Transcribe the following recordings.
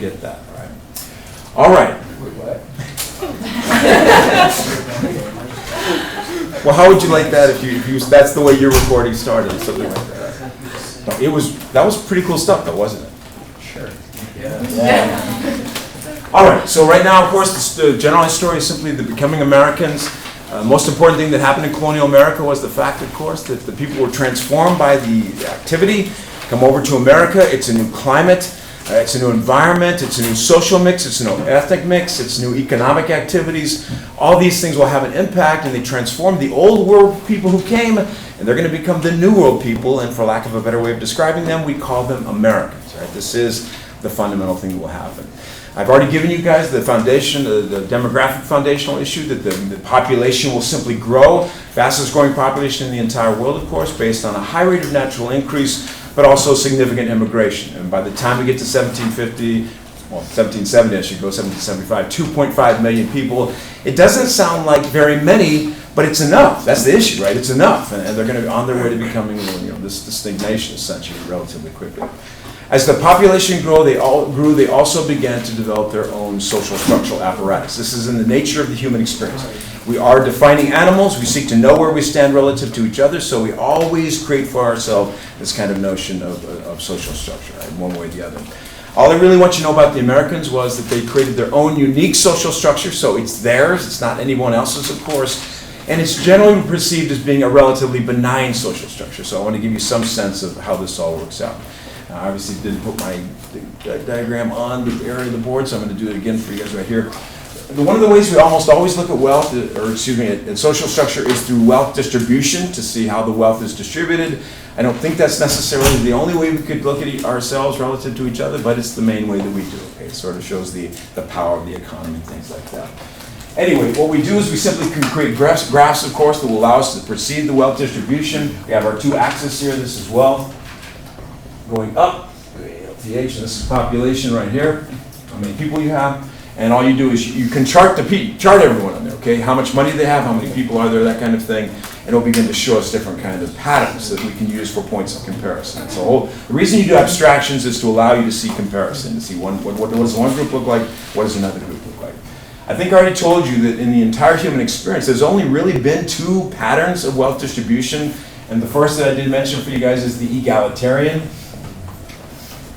forget that, right? All right. Wait, what? Well, how would you like that if you that's the way your recording started, something like that? No, that was pretty cool stuff, though, wasn't it? Sure. All right, so right now, of course, the generalized story is simply the becoming Americans. Most important thing that happened in colonial America was the fact, of course, that the people were transformed by the activity, come over to America. It's a new climate, it's a new environment, it's a new social mix, it's a new ethnic mix, it's new economic activities. All these things will have an impact, and they transform the old world people who came, and they're going to become the new world people, and for lack of a better way of describing them, we call them Americans, right? This is the fundamental thing that will happen. I've already given you guys the foundation, the demographic foundational issue, that the population will simply grow, fastest growing population in the entire world, of course, based on a high rate of natural increase, but also significant immigration. And by the time we get to 1750, well, 1770, I should go, 1775, 2.5 million people. It doesn't sound like very many, but it's enough. That's the issue, right? It's enough. And they're going to be on their way to becoming this distinct nation, essentially, relatively quickly. As the population grew, they also began to develop their own social structural apparatus. This is in the nature of the human experience. We are defining animals. We seek to know where we stand relative to each other, so we always create for ourselves this kind of notion of social structure, right, one way or the other. All I really want you to know about the Americans was that they created their own unique social structure, so it's theirs, it's not anyone else's, of course, and it's generally perceived as being a relatively benign social structure. So I want to give you some sense of how this all works out. I obviously didn't put my diagram on the area of the board, so I'm going to do it again for you guys right here. One of the ways we almost always look at wealth, at social structure, is through wealth distribution, to see how the wealth is distributed. I don't think that's necessarily the only way we could look at ourselves relative to each other, but it's the main way that we do it. Okay? It sort of shows the power of the economy and things like that. Anyway, what we do is we simply can create graphs, of course, that will allow us to perceive the wealth distribution. We have our two axes here. This is wealth going up, LTH, and this is population right here, how many people you have. And all you do is you can chart everyone on there, okay? How much money they have, how many people are there, that kind of thing. And it'll begin to show us different kind of patterns that we can use for points of comparison. So the reason you do abstractions is to allow you to see comparison, to see what does one group look like, what does another group look like. I think I already told you that in the entire human experience, there's only really been two patterns of wealth distribution. And the first that I did mention for you guys is the egalitarian,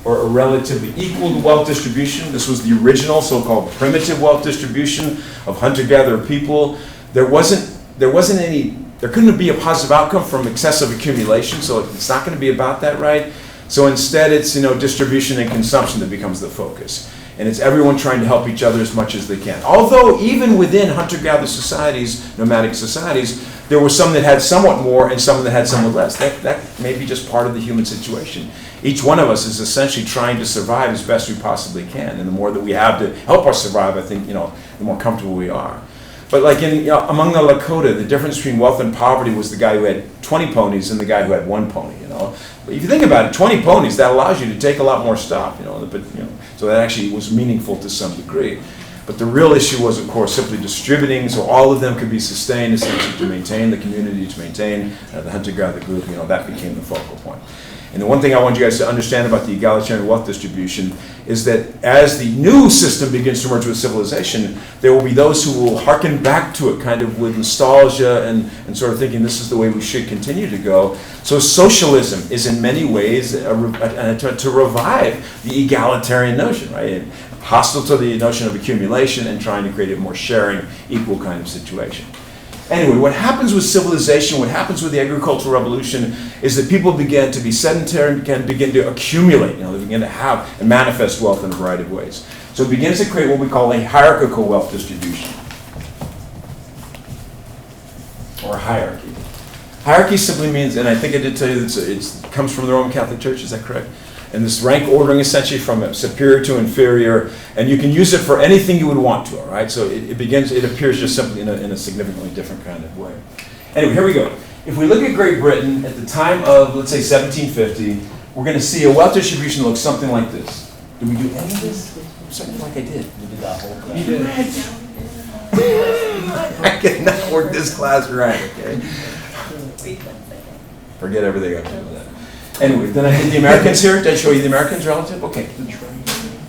or a relatively equal wealth distribution. This was the original so-called primitive wealth distribution of hunter-gatherer people. There couldn't be a positive outcome from excessive accumulation, so it's not going to be about that, right? So instead it's distribution and consumption that becomes the focus. And it's everyone trying to help each other as much as they can. Although even within hunter-gatherer societies, nomadic societies, there were some that had somewhat more and some that had somewhat less. That may be just part of the human situation. Each one of us is essentially trying to survive as best we possibly can. And the more that we have to help us survive, I think, the more comfortable we are. But like among the Lakota, the difference between wealth and poverty was the guy who had 20 ponies and the guy who had 1 pony, But if you think about it, 20 ponies, that allows you to take a lot more stuff, so that actually was meaningful to some degree. But the real issue was, of course, simply distributing so all of them could be sustained, essentially to maintain the community, to maintain the hunter-gatherer group, that became the focal point. And the one thing I want you guys to understand about the egalitarian wealth distribution is that as the new system begins to merge with civilization, there will be those who will hearken back to it kind of with nostalgia and sort of thinking this is the way we should continue to go. So socialism is in many ways an attempt to revive the egalitarian notion, right? Hostile to the notion of accumulation and trying to create a more sharing, equal kind of situation. Anyway, what happens with civilization, what happens with the agricultural revolution, is that people begin to be sedentary and can begin to accumulate. They begin to have and manifest wealth in a variety of ways. So it begins to create what we call a hierarchical wealth distribution, or hierarchy. Hierarchy simply means, and I think I did tell you that it comes from the Roman Catholic Church, is that correct? And this rank ordering essentially from superior to inferior, and you can use it for anything you would want to, all right? So it appears just simply in a significantly different kind of way. Anyway, here we go. If we look at Great Britain at the time of, let's say, 1750, we're going to see a wealth distribution that looks something like this. Did we do any of this? Something like I did. We did that whole thing. You did. I cannot work this class right, okay? Forget everything I did with that. Anyway, then I did the Americans here. Did I show you the Americans relative? Okay.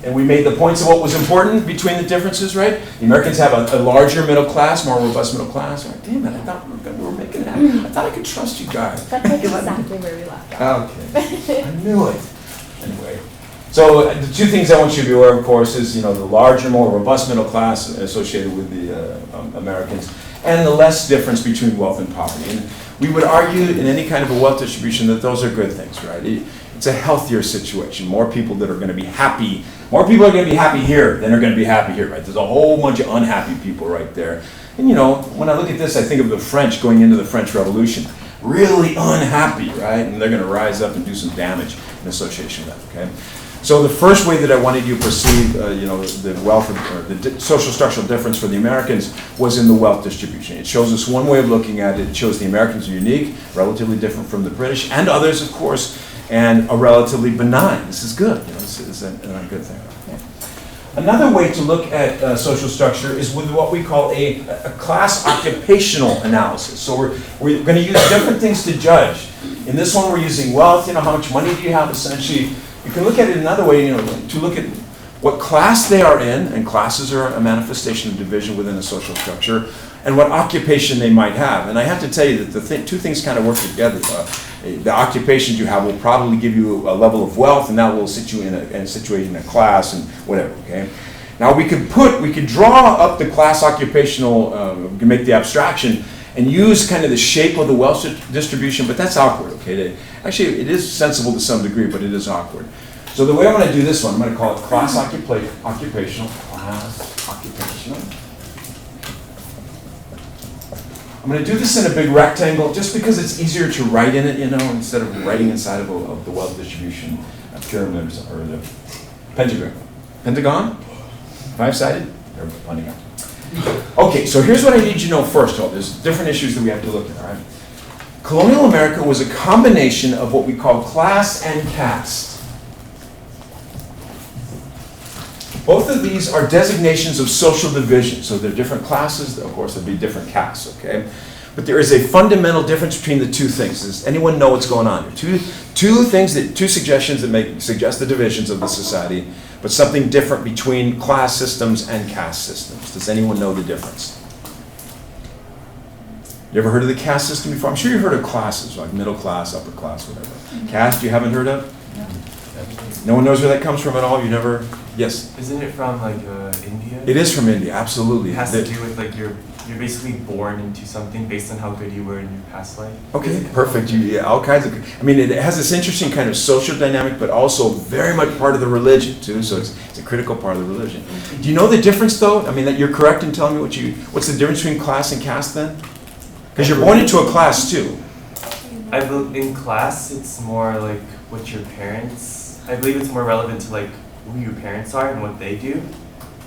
and we made the points of what was important between the differences, right? The Americans have a larger middle class, more robust middle class. Right? Damn it, I thought we were making it happen. I thought I could trust you guys. That's like exactly where we left off. Okay, I knew it. Anyway, so the two things I want you to be aware of course, is the larger, more robust middle class associated with the Americans, and the less difference between wealth and poverty. And we would argue in any kind of a wealth distribution that those are good things, right? It's a healthier situation. More people that are going to be happy. More people are going to be happy here than are going to be happy here, right? There's a whole bunch of unhappy people right there. And when I look at this, I think of the French going into the French Revolution. Really unhappy, right? And they're going to rise up and do some damage in association with that, okay? So the first way that I wanted you to perceive, the wealth or the social structural difference for the Americans was in the wealth distribution. It shows us one way of looking at it. It shows the Americans are unique, relatively different from the British and others, of course, and are relatively benign. This is good. This is a good thing. Okay. Another way to look at social structure is with what we call a class occupational analysis. So we're going to use different things to judge. In this one, we're using wealth. How much money do you have, essentially. You can look at it another way, to look at what class they are in, and classes are a manifestation of division within a social structure, and what occupation they might have. And I have to tell you that the two things kind of work together. The occupations you have will probably give you a level of wealth, and that will sit you in a situation, a class, and whatever, okay? Now we could draw up the class occupational, we can make the abstraction, and use kind of the shape of the wealth distribution, but that's awkward, okay? Actually, it is sensible to some degree, but it is awkward. So the way I'm going to do this one, I'm going to call it class occupational. Class occupational. I'm going to do this in a big rectangle just because it's easier to write in it, instead of writing inside of the wealth distribution pyramid or the pentagram. Pentagon? Five-sided? Or pentagon. Okay, so here's what I need you to know first of all. There's different issues that we have to look at, all right? Colonial America was a combination of what we call class and caste. Both of these are designations of social division. So they're different classes, of course, there'd be different castes, okay? But there is a fundamental difference between the two things. Does anyone know what's going on here? Two suggestions that suggest the divisions of the society, but something different between class systems and caste systems. Does anyone know the difference? You ever heard of the caste system before? I'm sure you've heard of classes, like middle class, upper class, whatever. Caste, you haven't heard of? No one knows where that comes from at all? You never? Yes? Isn't it from India? It is from India, absolutely. It has to do with you're basically born into something based on how good you were in your past life. Okay, perfect. All kinds of. It has this interesting kind of social dynamic, but also very much part of the religion too. So it's a critical part of the religion. Do you know the difference, though? That you're correct in telling me what's the difference between class and caste then? Because you're born into a class too. In class, it's more like what your parents. I believe it's more relevant to who your parents are and what they do.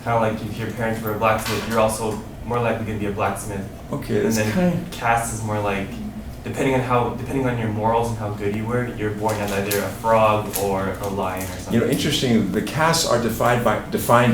Kind of if your parents were a blacksmith, you're also more likely going to be a blacksmith. Okay, and then caste is more depending on your morals and how good you were, you're born as either a frog or a lion or something. Interesting. The castes are defined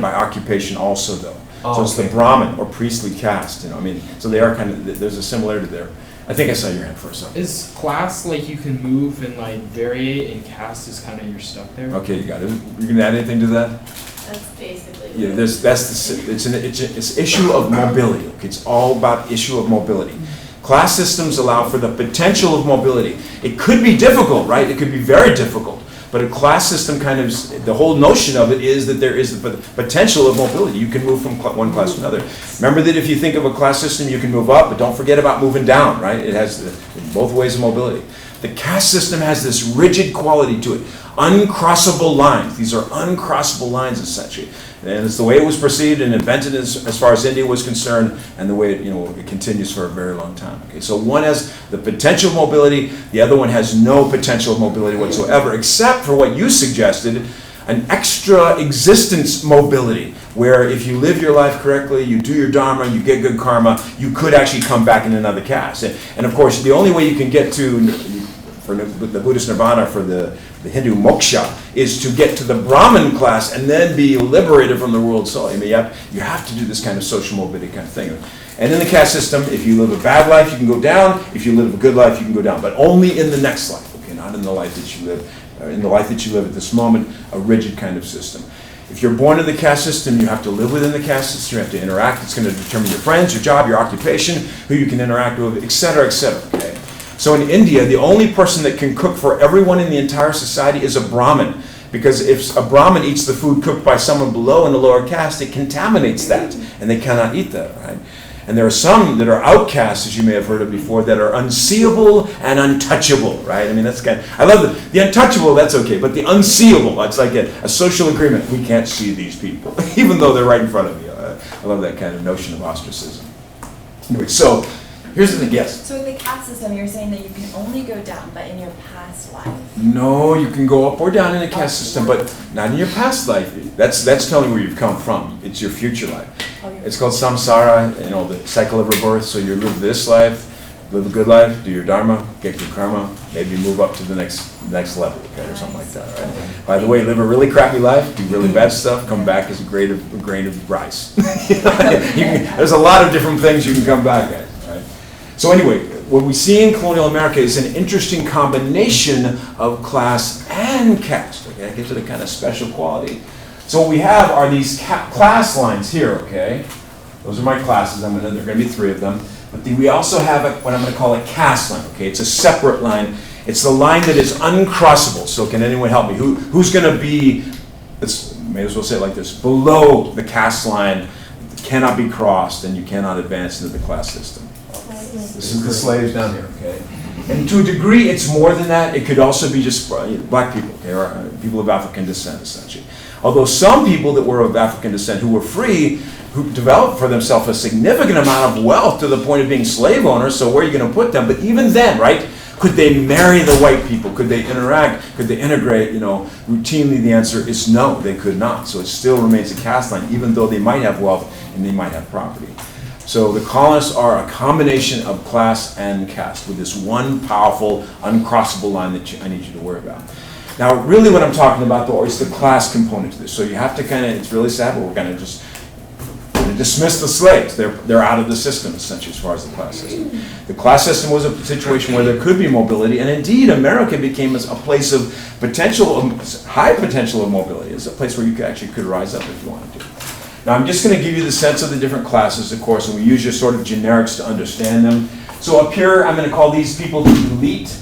by occupation also, though. Oh, so it's the Brahmin or priestly caste. So they are there's a similarity there. I think I saw your hand for a second. Is class you can move and vary it, and caste is kind of you're stuck there? Okay, you got it. You gonna add anything to that? That's basically. Yeah, it's an issue of mobility. Okay, it's all about issue of mobility. Class systems allow for the potential of mobility. It could be difficult, right? It could be very difficult. But a class system the whole notion of it is that there is the potential of mobility. You can move from one class to another. Remember that if you think of a class system, you can move up, but don't forget about moving down, right? It has both ways of mobility. The caste system has this rigid quality to it. Uncrossable lines. These are uncrossable lines, essentially. And it's the way it was perceived and invented as far as India was concerned, and the way it continues for a very long time. Okay, so one has the potential of mobility, the other one has no potential of mobility whatsoever, except for what you suggested, an extra existence mobility, where if you live your life correctly, you do your dharma, you get good karma, you could actually come back in another caste. And of course, the only way you can get to, for the Buddhist nirvana, for the Hindu moksha, is to get to the Brahmin class and then be liberated from the world soul. You have to do this kind of social mobility kind of thing. And in the caste system, if you live a bad life, you can go down. If you live a good life, you can go down. But only in the next life, okay? Not in the life that you live. In the life that you live at this moment, a rigid kind of system. If you're born in the caste system, you have to live within the caste system, you have to interact. It's going to determine your friends, your job, your occupation, who you can interact with, et cetera, okay? So in India, the only person that can cook for everyone in the entire society is a Brahmin. Because if a Brahmin eats the food cooked by someone below in the lower caste, it contaminates that, and they cannot eat that, right? And there are some that are outcasts, as you may have heard of before, that are unseeable and untouchable, right? I mean, that's kind of, I love the untouchable, that's okay, but the unseeable, that's like a social agreement. We can't see these people, even though they're right in front of you. I love that kind of notion of ostracism. Anyway, so here's the thing, yes? So in the caste system, you're saying that you can only go down, but in your past life? No, you can go up or down in the caste system, but not in your past life. That's telling where you've come from. It's your future life. It's called samsara, the cycle of rebirth. So you live this life, live a good life, do your dharma, get your karma, maybe move up to the next level, okay, or something like that, right? By the way, live a really crappy life, do really bad stuff, come back as a grain of rice. There's a lot of different things you can come back at, right? So anyway, what we see in colonial America is an interesting combination of class and caste. Okay, that gives it a kind of special quality. So what we have are these class lines here, okay? Those are my classes. There are going to be 3 of them. But we also have what I'm going to call a caste line, okay? It's a separate line. It's the line that is uncrossable. So can anyone help me? Who's going to be, may as well say it like this, below the caste line, cannot be crossed, and you cannot advance into the class system? This is the slaves down here, okay? And to a degree, it's more than that. It could also be just black people, okay, or people of African descent, essentially. Although some people that were of African descent who were free, who developed for themselves a significant amount of wealth to the point of being slave owners, so where are you going to put them? But even then, right, could they marry the white people? Could they interact? Could they integrate? Routinely the answer is no, they could not. So it still remains a caste line, even though they might have wealth and they might have property. So the colonists are a combination of class and caste with this one powerful, uncrossable line that I need you to worry about. Now, really what I'm talking about, though, is the class component to this. So you have to it's really sad, but we're going to just dismiss the slaves. They're out of the system, essentially, as far as the class system. The class system was a situation where there could be mobility, and indeed, America became a place of high potential of mobility. It's a place where you could rise up if you wanted to. Now, I'm just going to give you the sense of the different classes, of course, and we use your sort of generics to understand them. So up here, I'm going to call these people the elite.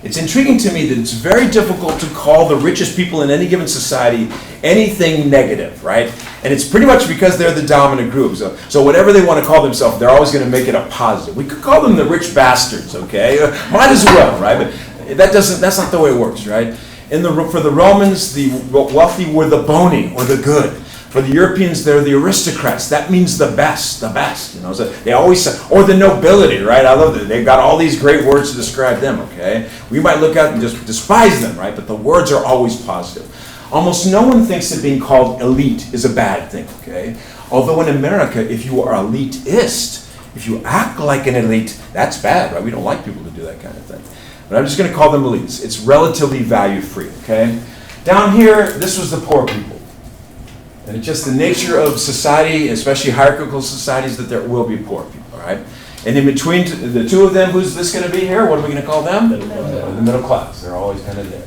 It's intriguing to me that it's very difficult to call the richest people in any given society anything negative, right? And it's pretty much because they're the dominant group. So whatever they want to call themselves, they're always going to make it a positive. We could call them the rich bastards, okay? Might as well, right? But that's not the way it works, right? For the Romans, the wealthy were the boni, or the good. For the Europeans, they're the aristocrats. That means the best. So they always say, or the nobility, right? I love that. They've got all these great words to describe them, okay? We might look out and just despise them, right? But the words are always positive. Almost no one thinks that being called elite is a bad thing, okay? Although in America, if you are elitist, if you act like an elite, that's bad, right? We don't like people to do that kind of thing. But I'm just going to call them elites. It's relatively value-free, okay? Down here, this was the poor people. And it's just the nature of society, especially hierarchical societies, that there will be poor people, all right? And in between the 2 of them, who's this going to be here? What are we going to call them? The middle class. They're always kind of there.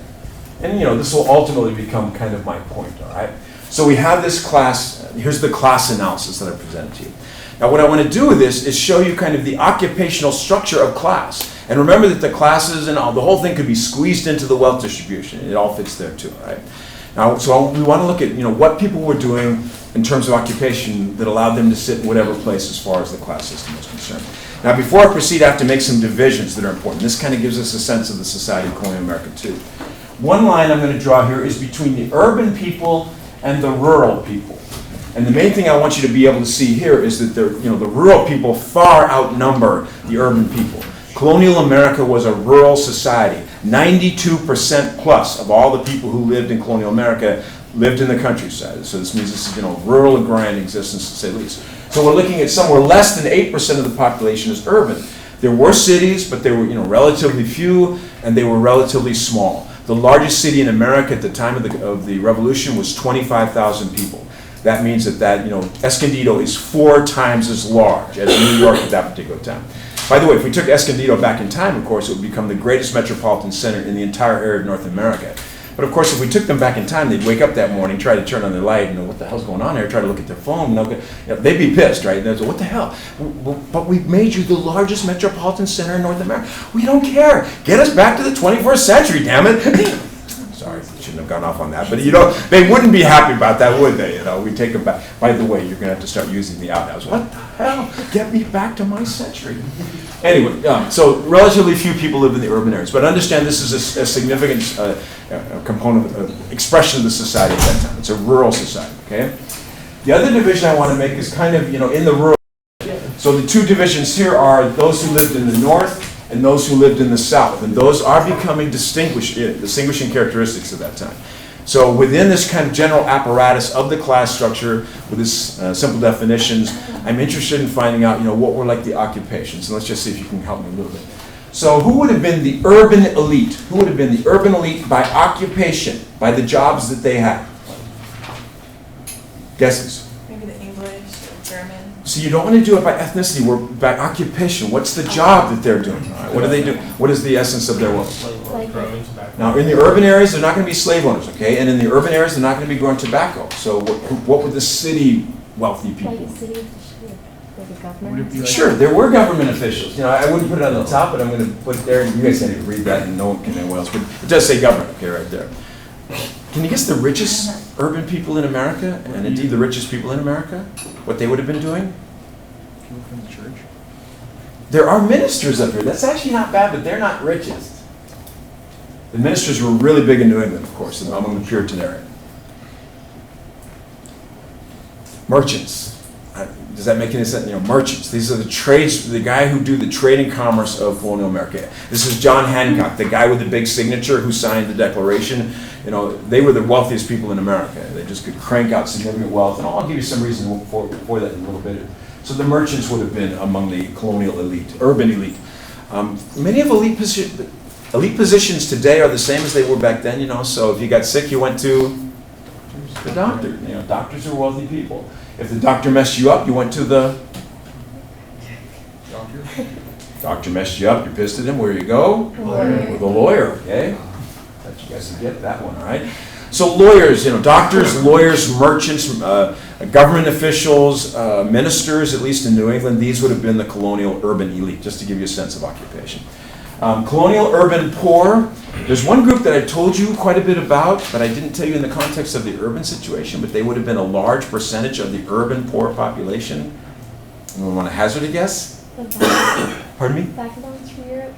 And, this will ultimately become kind of my point, all right? So we have this class. Here's the class analysis that I presented to you. Now, what I want to do with this is show you kind of the occupational structure of class. And remember that the classes and the whole thing could be squeezed into the wealth distribution. It all fits there, too, all right? Now, so we want to look at, what people were doing in terms of occupation that allowed them to sit in whatever place as far as the class system was concerned. Now, before I proceed, I have to make some divisions that are important. This kind of gives us a sense of the society of colonial America, too. One line I'm going to draw here is between the urban people and the rural people. And the main thing I want you to be able to see here is that the rural people far outnumber the urban people. Colonial America was a rural society. 92% plus of all the people who lived in colonial America lived in the countryside. So this means this is rural agrarian existence, to say the least. So we're looking at somewhere less than 8% of the population is urban. There were cities, but they were relatively few, and they were relatively small. The largest city in America at the time of the Revolution was 25,000 people. That means that Escondido is 4 times as large as New York at that particular time. By the way, if we took Escondido back in time, of course, it would become the greatest metropolitan center in the entire area of North America. But of course, if we took them back in time, they'd wake up that morning, try to turn on their light, and what the hell's going on here? Try to look at their phone. They'd be pissed, right? They'd say, what the hell? But we've made you the largest metropolitan center in North America. We don't care. Get us back to the 21st century, damn it. Sorry, shouldn't have gone off on that. But they wouldn't be happy about that, would they? We take them back. By the way, you're going to have to start using the outhouse. What the hell? Get me back to my century. Anyway, so relatively few people live in the urban areas. But understand this is a significant component, expression of the society at that time. It's a rural society, okay? The other division I want to make is kind of, in the rural. So the two divisions here are those who lived in the north and those who lived in the south. And those are becoming distinguishing characteristics of that time. So within this kind of general apparatus of the class structure, with this simple definitions, I'm interested in finding out, what were like the occupations. And let's just see if you can help me a little bit. So who would have been the urban elite? Who would have been the urban elite by occupation, by the jobs that they had? Guesses? Maybe the English or German. So you don't want to do it by ethnicity, or by occupation. What's the job that they're doing? All right, what do they do? What is the essence of their work? Now, in the urban areas, they're not going to be slave owners, okay? And in the urban areas, they're not going to be growing tobacco. So what would the city wealthy people? Like city, like a governor. Sure, there were government officials. I wouldn't put it on the top, but I'm going to put it there. You guys can't even read that, and no one can anyone else. But it does say government, okay, right there. Can you guess the richest urban people in America, and indeed the richest people in America? What they would have been doing? People from the church. There are ministers up here. That's actually not bad, but they're not richest. The ministers were really big in New England, of course, among the Puritan area. Merchants. Does that make any sense? Merchants. These are the trades, the guy who do the trade and commerce of colonial America. This is John Hancock, the guy with the big signature who signed the Declaration. They were the wealthiest people in America. They just could crank out significant wealth, and I'll give you some reason for that in a little bit. So the merchants would have been among the colonial elite, urban elite. Many of elite positions today are the same as they were back then, so if you got sick, you went to the doctor. Doctors are wealthy people. If the doctor messed you up, you went to the doctor messed you up, you pissed at him, where you go? With a lawyer, okay? Bet you guys can get that one, all right? So lawyers, doctors, lawyers, merchants, government officials, ministers, at least in New England, these would have been the colonial urban elite, just to give you a sense of occupation. Colonial urban poor, there's one group that I told you quite a bit about, but I didn't tell you in the context of the urban situation, but they would have been a large percentage of the urban poor population. Anyone want to hazard a guess? Pardon me? Vagabonds from Europe.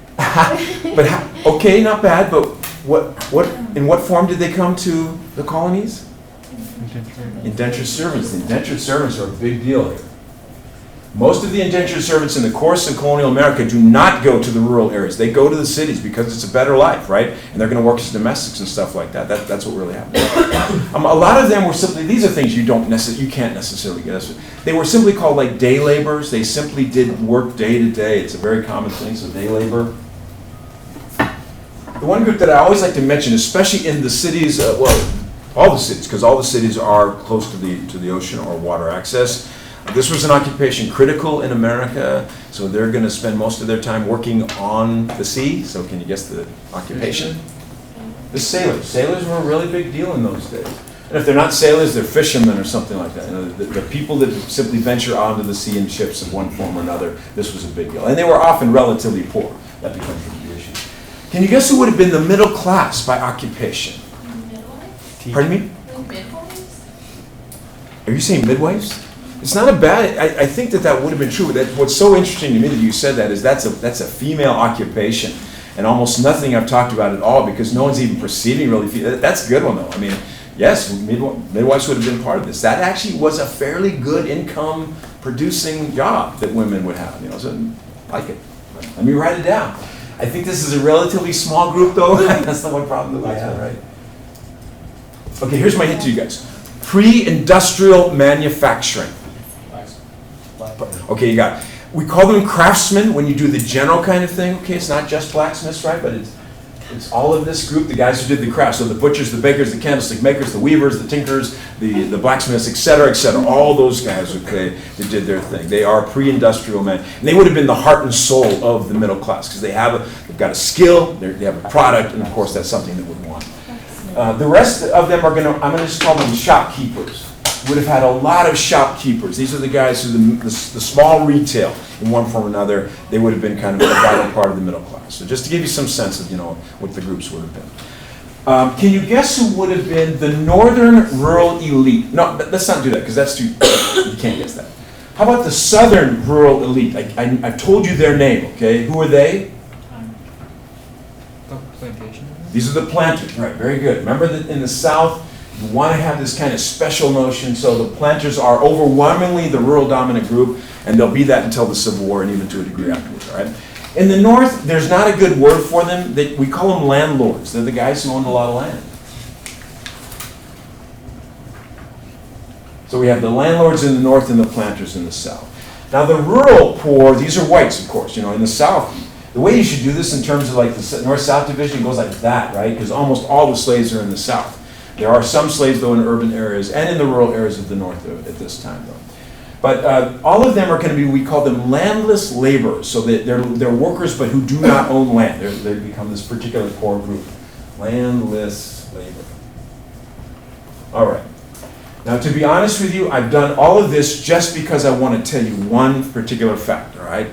But okay, not bad, but in what form did they come to the colonies? Indentured servants. The indentured servants are a big deal here. Most of the indentured servants in the course of colonial America do not go to the rural areas. They go to the cities because it's a better life, right? And they're going to work as domestics and stuff like that. That's what really happened. A lot of them were simply, these are things you can't necessarily get. They were simply called like day laborers. They simply did work day to day. It's a very common thing, so day labor. The one group that I always like to mention, especially in the cities, all the cities, because all the cities are close to the ocean or water access. This was an occupation critical in America, so they're going to spend most of their time working on the sea. So can you guess the occupation? The sailors. Sailors were a really big deal in those days. And if they're not sailors, they're fishermen or something like that. The people that simply venture onto the sea in ships of one form or another, this was a big deal. And they were often relatively poor. That becomes the issue. Can you guess who would have been the middle class by occupation? Midwives? Pardon me? Like midwives? Are you saying midwives? It's not a bad, I think that would have been true. What's so interesting to me that you said that is that's a female occupation. And almost nothing I've talked about at all because no one's even perceiving really. That's a good one though. I mean, yes, midwives would have been part of this. That actually was a fairly good income producing job that women would have, so I like it. Let me write it down. I think this is a relatively small group though. That's the one problem that we have, right? Okay, here's my hint to you guys. Pre-industrial manufacturing. Okay, you got it. We call them craftsmen when you do the general kind of thing. Okay, it's not just blacksmiths, right? But it's all of this group, the guys who did the craft. So the butchers, the bakers, the candlestick makers, the weavers, the tinkers, the blacksmiths, et cetera, et cetera. All those guys, okay, that did their thing. They are pre-industrial men. And they would have been the heart and soul of the middle class because they've got a skill, they have a product, and of course that's something that would want. The rest of them I'm going to just call them shopkeepers. Would have had a lot of shopkeepers. These are the guys who the small retail in one form or another. They would have been kind of a vital part of the middle class. So just to give you some sense of what the groups would have been. Can you guess who would have been the northern rural elite? No, let's not do that because that's too. You can't guess that. How about the southern rural elite? I've told you their name. Okay, who are they? Plantation. These are the planters. Right, very good. Remember that in the South, you want to have this kind of special notion, so the planters are overwhelmingly the rural dominant group, and they'll be that until the Civil War and even to a degree afterwards, all right? In the North, there's not a good word for them. We call them landlords. They're the guys who own a lot of land. So we have the landlords in the North and the planters in the South. Now the rural poor, these are whites, of course. In the South, the way you should do this in terms of like the North-South division goes like that, right? Because almost all the slaves are in the South. There are some slaves, though, in urban areas and in the rural areas of the North at this time, though. But all of them are going to be, we call them landless laborers. So that they're workers, but who do not own land. They become this particular poor group. Landless labor. All right. Now, to be honest with you, I've done all of this just because I want to tell you one particular fact, all right?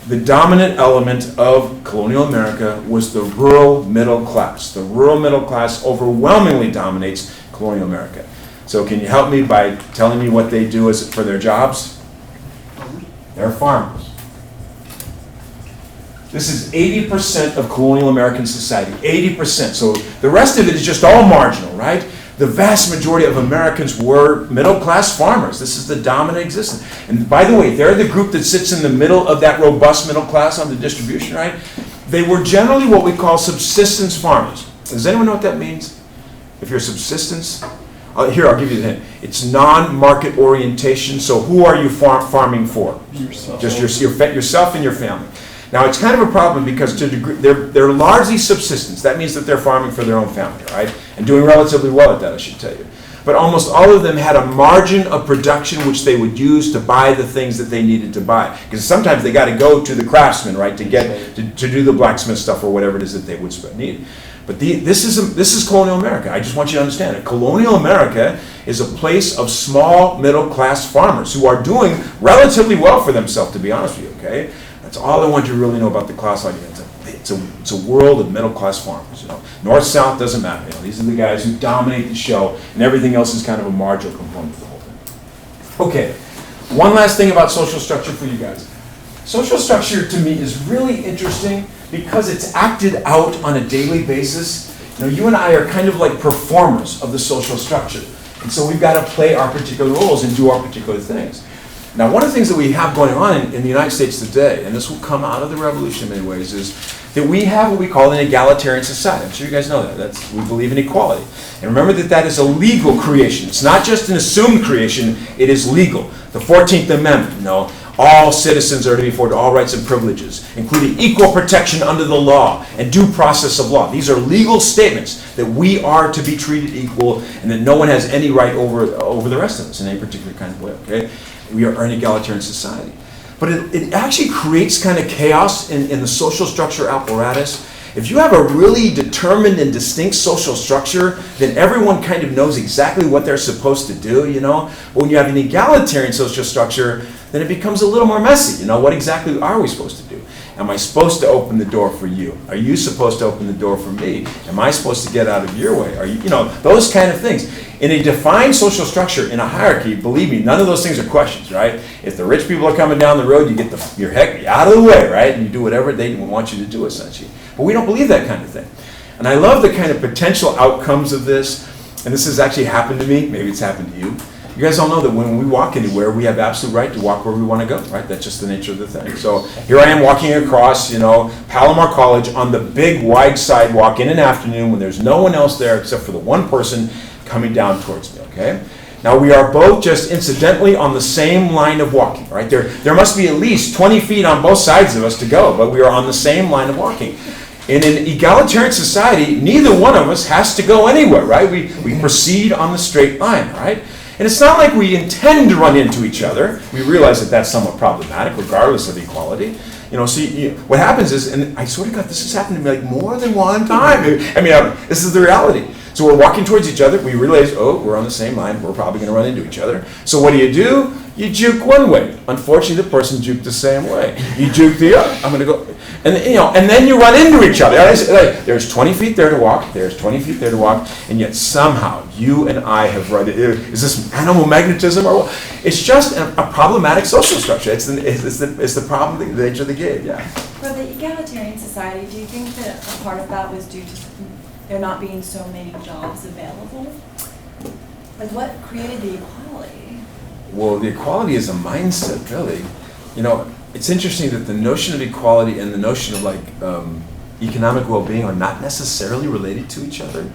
The dominant element of colonial America was the rural middle class. The rural middle class overwhelmingly dominates colonial America. So can you help me by telling me what they do for their jobs? They're farmers. This is 80% of colonial American society, 80%. So the rest of it is just all marginal, right? The vast majority of Americans were middle-class farmers. This is the dominant existence. And by the way, they're the group that sits in the middle of that robust middle class on the distribution, right? They were generally what we call subsistence farmers. Does anyone know what that means? If you're subsistence? Here, I'll give you the hint. It's non-market orientation. So who are you farming for? Yourself. Just yourself and your family. Now, it's kind of a problem because to a degree, they're largely subsistence. That means that they're farming for their own family, right? And doing relatively well at that, I should tell you. But almost all of them had a margin of production which they would use to buy the things that they needed to buy. Because sometimes they got to go to the craftsman, right, to do the blacksmith stuff or whatever it is that they would need. But this is colonial America. I just want you to understand it. Colonial America is a place of small middle-class farmers who are doing relatively well for themselves, to be honest with you, okay? That's all I want you to really know about the class argument. It's a world of middle-class farmers. North-South doesn't matter. These are the guys who dominate the show, and everything else is kind of a marginal component of the whole thing. Okay, one last thing about social structure for you guys. Social structure, to me, is really interesting because it's acted out on a daily basis. You and I are kind of like performers of the social structure. And so we've got to play our particular roles and do our particular things. Now, one of the things that we have going on in the United States today, and this will come out of the revolution in many ways, is that we have what we call an egalitarian society. I'm sure you guys know that. We believe in equality. And remember that is a legal creation. It's not just an assumed creation, it is legal. The 14th Amendment, all citizens are to be afforded all rights and privileges, including equal protection under the law and due process of law. These are legal statements that we are to be treated equal and that no one has any right over the rest of us in any particular kind of way, okay? We are an egalitarian society. But it actually creates kind of chaos in the social structure apparatus. If you have a really determined and distinct social structure, then everyone kind of knows exactly what they're supposed to do, But when you have an egalitarian social structure, then it becomes a little more messy. What exactly are we supposed to do? Am I supposed to open the door for you? Are you supposed to open the door for me? Am I supposed to get out of your way? Are you, those kind of things. In a defined social structure, in a hierarchy, believe me, none of those things are questions, right? If the rich people are coming down the road, you get your heck out of the way, right? And you do whatever they want you to do, essentially. But we don't believe that kind of thing. And I love the kind of potential outcomes of this. And this has actually happened to me. Maybe it's happened to you. You guys all know that when we walk anywhere, we have absolute right to walk where we want to go, right? That's just the nature of the thing. So here I am walking across, Palomar College on the big wide sidewalk in an afternoon when there's no one else there except for the one person coming down towards me, okay? Now we are both just incidentally on the same line of walking, right? There must be at least 20 feet on both sides of us to go, but we are on the same line of walking. In an egalitarian society, neither one of us has to go anywhere, right? We proceed on the straight line, right? And it's not like we intend to run into each other. We realize that that's somewhat problematic, regardless of equality. What happens is, and I swear to God, this has happened to me like more than one time. This is the reality. So we're walking towards each other. We realize, oh, we're on the same line. We're probably going to run into each other. So what do? You juke one way. Unfortunately, the person juked the same way. You juke the other. I'm going to go, and then you run into each other. There's 20 feet there to walk. There's 20 feet there to walk, and yet somehow you and I have run. Is this animal magnetism or what? It's just a problematic social structure. It's the problem, the nature of the game. Yeah. For the Egalitarian Society, do you think that a part of that was due to there not being so many jobs available? Like, what created the equality? Well, the equality is a mindset, really. It's interesting that the notion of equality and the notion of economic well-being are not necessarily related to each other.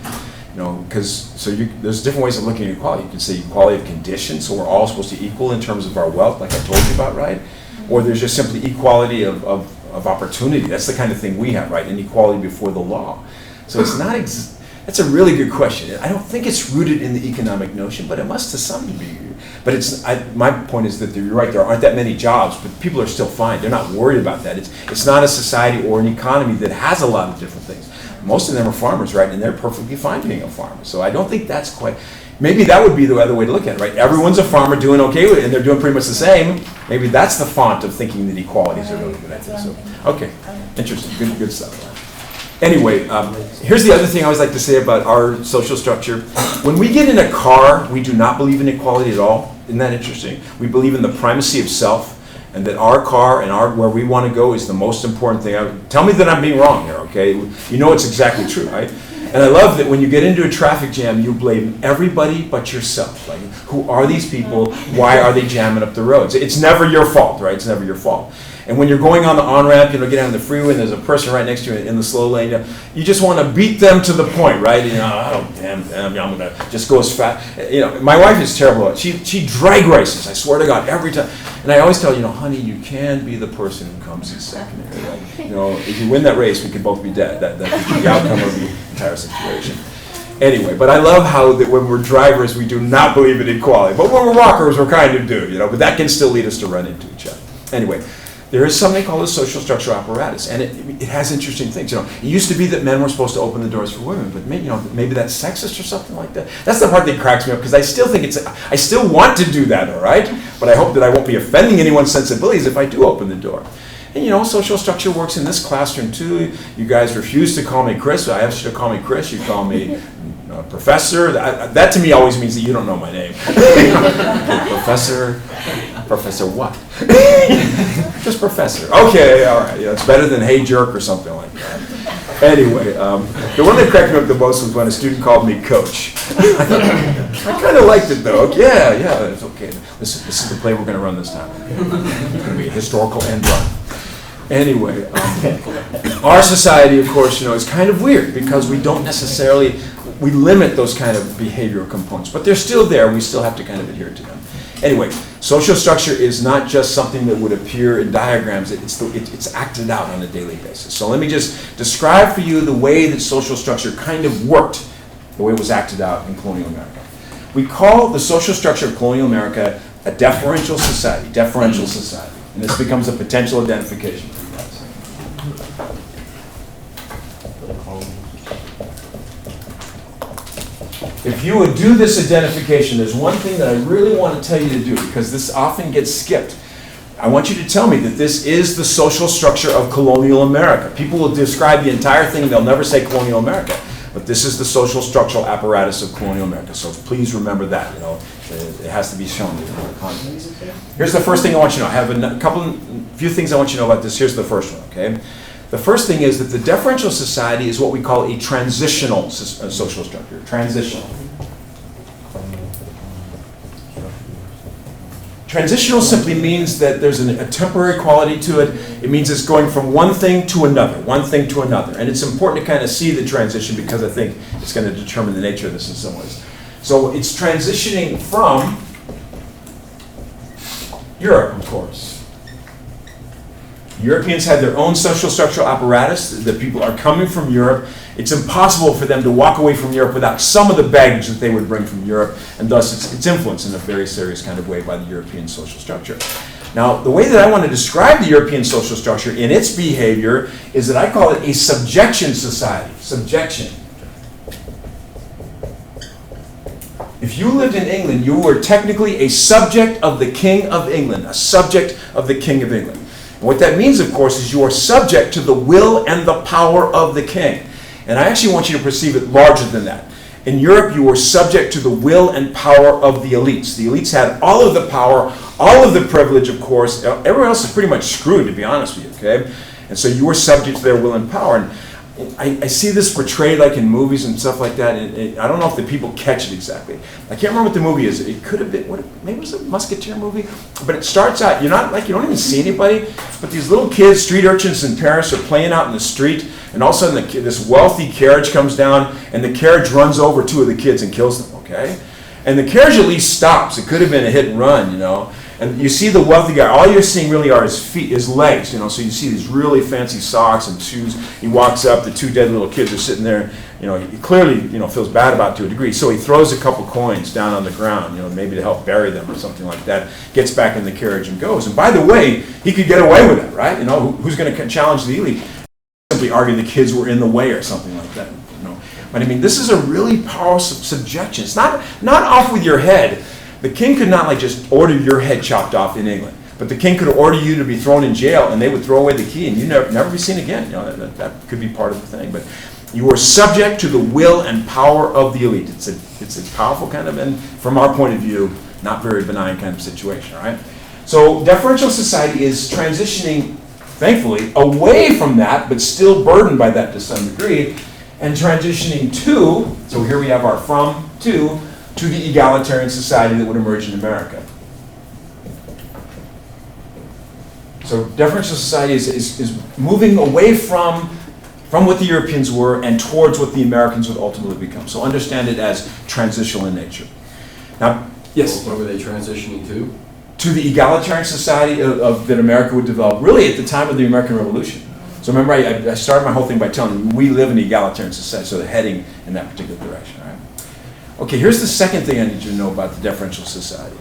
Because there's different ways of looking at equality. You can say equality of conditions, so we're all supposed to equal in terms of our wealth, like I told you about, right? Or there's just simply equality of opportunity. That's the kind of thing we have, right? And equality before the law. So it's not. That's a really good question. I don't think it's rooted in the economic notion, but it must to some degree. But my point is that you're right, there aren't that many jobs, but people are still fine. They're not worried about that. It's not a society or an economy that has a lot of different things. Most of them are farmers, right? And they're perfectly fine being a farmer. So I don't think that's quite, maybe that would be the other way to look at it, right? Everyone's a farmer doing okay with it, and they're doing pretty much the same. Maybe that's the font of thinking that equality is a really good idea. So, okay, interesting, good stuff. Anyway, here's the other thing I always like to say about our social structure. When we get in a car, we do not believe in equality at all. Isn't that interesting? We believe in the primacy of self, and that our car and where we want to go is the most important thing. Tell me that I'm being wrong here, okay? It's exactly true, right? And I love that when you get into a traffic jam, you blame everybody but yourself. Like, who are these people? Why are they jamming up the roads? It's never your fault, right? It's never your fault. And when you're going on the on-ramp, get on the freeway and there's a person right next to you in the slow lane, you just want to beat them to the point, right? Oh, damn, I'm going to just go as fast. My wife is terrible at it. She drag races, I swear to God, every time. And I always tell her, honey, you can be the person who comes in second. If you win that race, we could both be dead. That's the outcome of the entire situation. Anyway, but I love how that when we're drivers, we do not believe in equality. But when we're walkers, we're kind of do, but that can still lead us to run into each other. Anyway. There is something called a social structure apparatus, and it has interesting things. It used to be that men were supposed to open the doors for women, but maybe that's sexist or something like that. That's the part that cracks me up, because I still think I still want to do that, all right? But I hope that I won't be offending anyone's sensibilities if I do open the door. And social structure works in this classroom too. You guys refuse to call me Chris. I asked you to call me Chris. You call me Professor. That to me always means that you don't know my name. Professor what? Just Professor. Okay, all right. It's better than Hey Jerk or something like that. Anyway, the one that cracked me up the most was when a student called me Coach. I kind of liked it though. Yeah, it's okay. This is the play we're going to run this time. It's going to be a historical end run. Anyway, our society, of course, is kind of weird because we don't necessarily, we limit those kind of behavioral components, but they're still there. We still have to kind of adhere to them. Anyway, social structure is not just something that would appear in diagrams. It's acted out on a daily basis. So let me just describe for you the way that social structure kind of worked, the way it was acted out in colonial America. We call the social structure of colonial America a deferential society. And this becomes a potential identification for you guys. If you would do this identification, there's one thing that I really want to tell you to do, because this often gets skipped. I want you to tell me that this is the social structure of colonial America. People will describe the entire thing, they'll never say colonial America. But this is the social structural apparatus of colonial America. So please remember that. It has to be shown in the context. Here's the first thing I want you to know. I have a few things I want you to know about this. Here's the first one, okay? The first thing is that the deferential society is what we call a transitional social structure. Transitional. Transitional simply means that there's a temporary quality to it. It means it's going from one thing to another. And it's important to kind of see the transition, because I think it's going to determine the nature of this in some ways. So it's transitioning from Europe, of course. Europeans had their own social structural apparatus. The people are coming from Europe. It's impossible for them to walk away from Europe without some of the baggage that they would bring from Europe, and thus it's influenced in a very serious kind of way by the European social structure. Now, the way that I want to describe the European social structure in its behavior is that I call it a subjection society. Subjection. If you lived in England, you were technically a subject of the King of England, a subject of the King of England. And what that means, of course, is you are subject to the will and the power of the king. And I actually want you to perceive it larger than that. In Europe, you were subject to the will and power of the elites. The elites had all of the power, all of the privilege, of course. Everyone else is pretty much screwed, to be honest with you, okay? And so you were subject to their will and power. And I see this portrayed like in movies and stuff like that. And I don't know if the people catch it exactly. I can't remember what the movie is. It could have been, maybe it was a Musketeer movie. But it starts out, you don't even see anybody. But these little kids, street urchins in Paris, are playing out in the street. And all of a sudden, this wealthy carriage comes down, and the carriage runs over two of the kids and kills them, okay? And the carriage at least stops. It could have been a hit and run, you know? And you see the wealthy guy, all you're seeing really are his feet, his legs, you know? So you see these really fancy socks and shoes. He walks up, the two dead little kids are sitting there, you know, he clearly, you know, feels bad about it to a degree. So he throws a couple coins down on the ground, you know, maybe to help bury them or something like that, gets back in the carriage and goes. And by the way, he could get away with it, right? You know, who's going to challenge the elite? Simply argue the kids were in the way or something like that, you know. But I mean, this is a really powerful subjection. It's not off with your head. The king could not like just order your head chopped off in England, but the king could order you to be thrown in jail, and they would throw away the key, and you'd never be seen again. You know, that could be part of the thing. But you are subject to the will and power of the elite. It's a powerful kind of, and from our point of view, not very benign kind of situation. All right. So deferential society is transitioning, thankfully, away from that, but still burdened by that to some degree, and transitioning to, so here we have our from, to the egalitarian society that would emerge in America. So deferential society is moving away from what the Europeans were and towards what the Americans would ultimately become. So understand it as transitional in nature. Now, yes? What were they transitioning to? To the egalitarian society that America would develop, really at the time of the American Revolution. So remember, I started my whole thing by telling you, we live in an egalitarian society, so they're heading in that particular direction, right? Okay, here's the second thing I need you to know about the deferential society.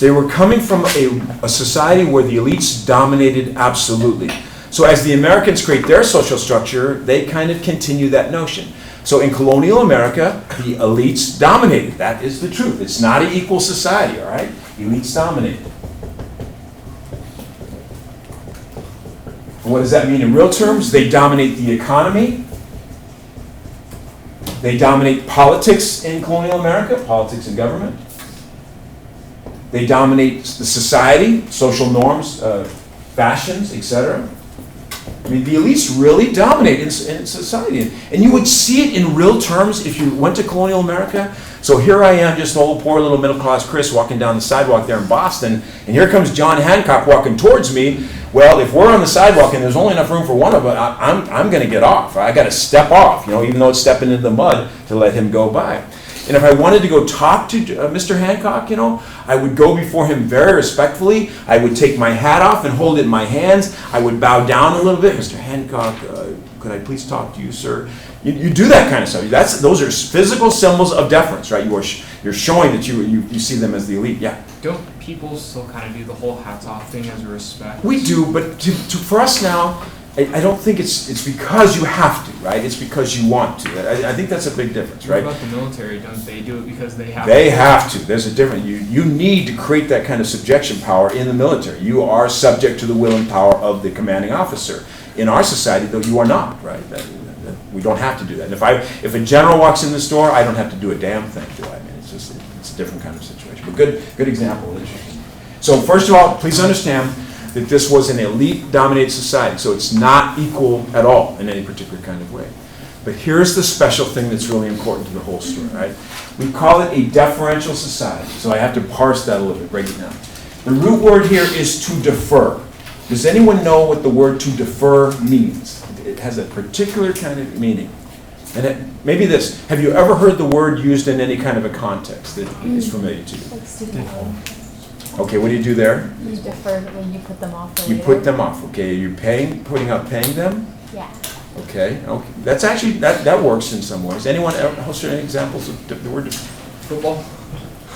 They were coming from a society where the elites dominated absolutely. So as the Americans create their social structure, they kind of continue that notion. So in colonial America, the elites dominated. That is the truth. It's not an equal society, all right? Elites dominated. And what does that mean in real terms? They dominate the economy. They dominate politics in colonial America, politics and government. They dominate the society, social norms, fashions, etc. I mean, the elites really dominate in society. And you would see it in real terms if you went to colonial America. So here I am, just an old poor little middle-class Chris walking down the sidewalk there in Boston, and here comes John Hancock walking towards me. Well, if we're on the sidewalk and there's only enough room for one of us, I'm going to get off. I got to step off, you know, even though it's stepping into the mud to let him go by. And if I wanted to go talk to Mr. Hancock, you know, I would go before him very respectfully. I would take my hat off and hold it in my hands. I would bow down a little bit. Mr. Hancock, could I please talk to you, sir? You do that kind of stuff. Those are physical symbols of deference, right? You're showing that you see them as the elite. Yeah. Don't people still kind of do the whole hats off thing as a respect? We do, but for us now, I don't think it's because you have to, right? It's because you want to. I think that's a big difference, right? What about the military? Don't they do it because they have to? They have to. There's a difference. You need to create that kind of subjection power in the military. You are subject to the will and power of the commanding officer. In our society, though, you are not, right? We don't have to do that. If a general walks in the store, I don't have to do a damn thing, do I? I mean, it's a different kind of situation. But good example. So first of all, please understand that this was an elite-dominated society, so it's not equal at all in any particular kind of way. But here's the special thing that's really important to the whole story, right? We call it a deferential society, so I have to parse that a little bit, break it down. The root word here is to defer. Does anyone know what the word to defer means? It has a particular kind of meaning. And maybe this, have you ever heard the word used in any kind of a context that is familiar to you? Like student loan. Okay, what do you do there? You defer when you put them off for You later. put them off, okay? You're paying them? Yeah. Okay. That's actually, that works in some ways. Anyone else have any examples of the word? Football?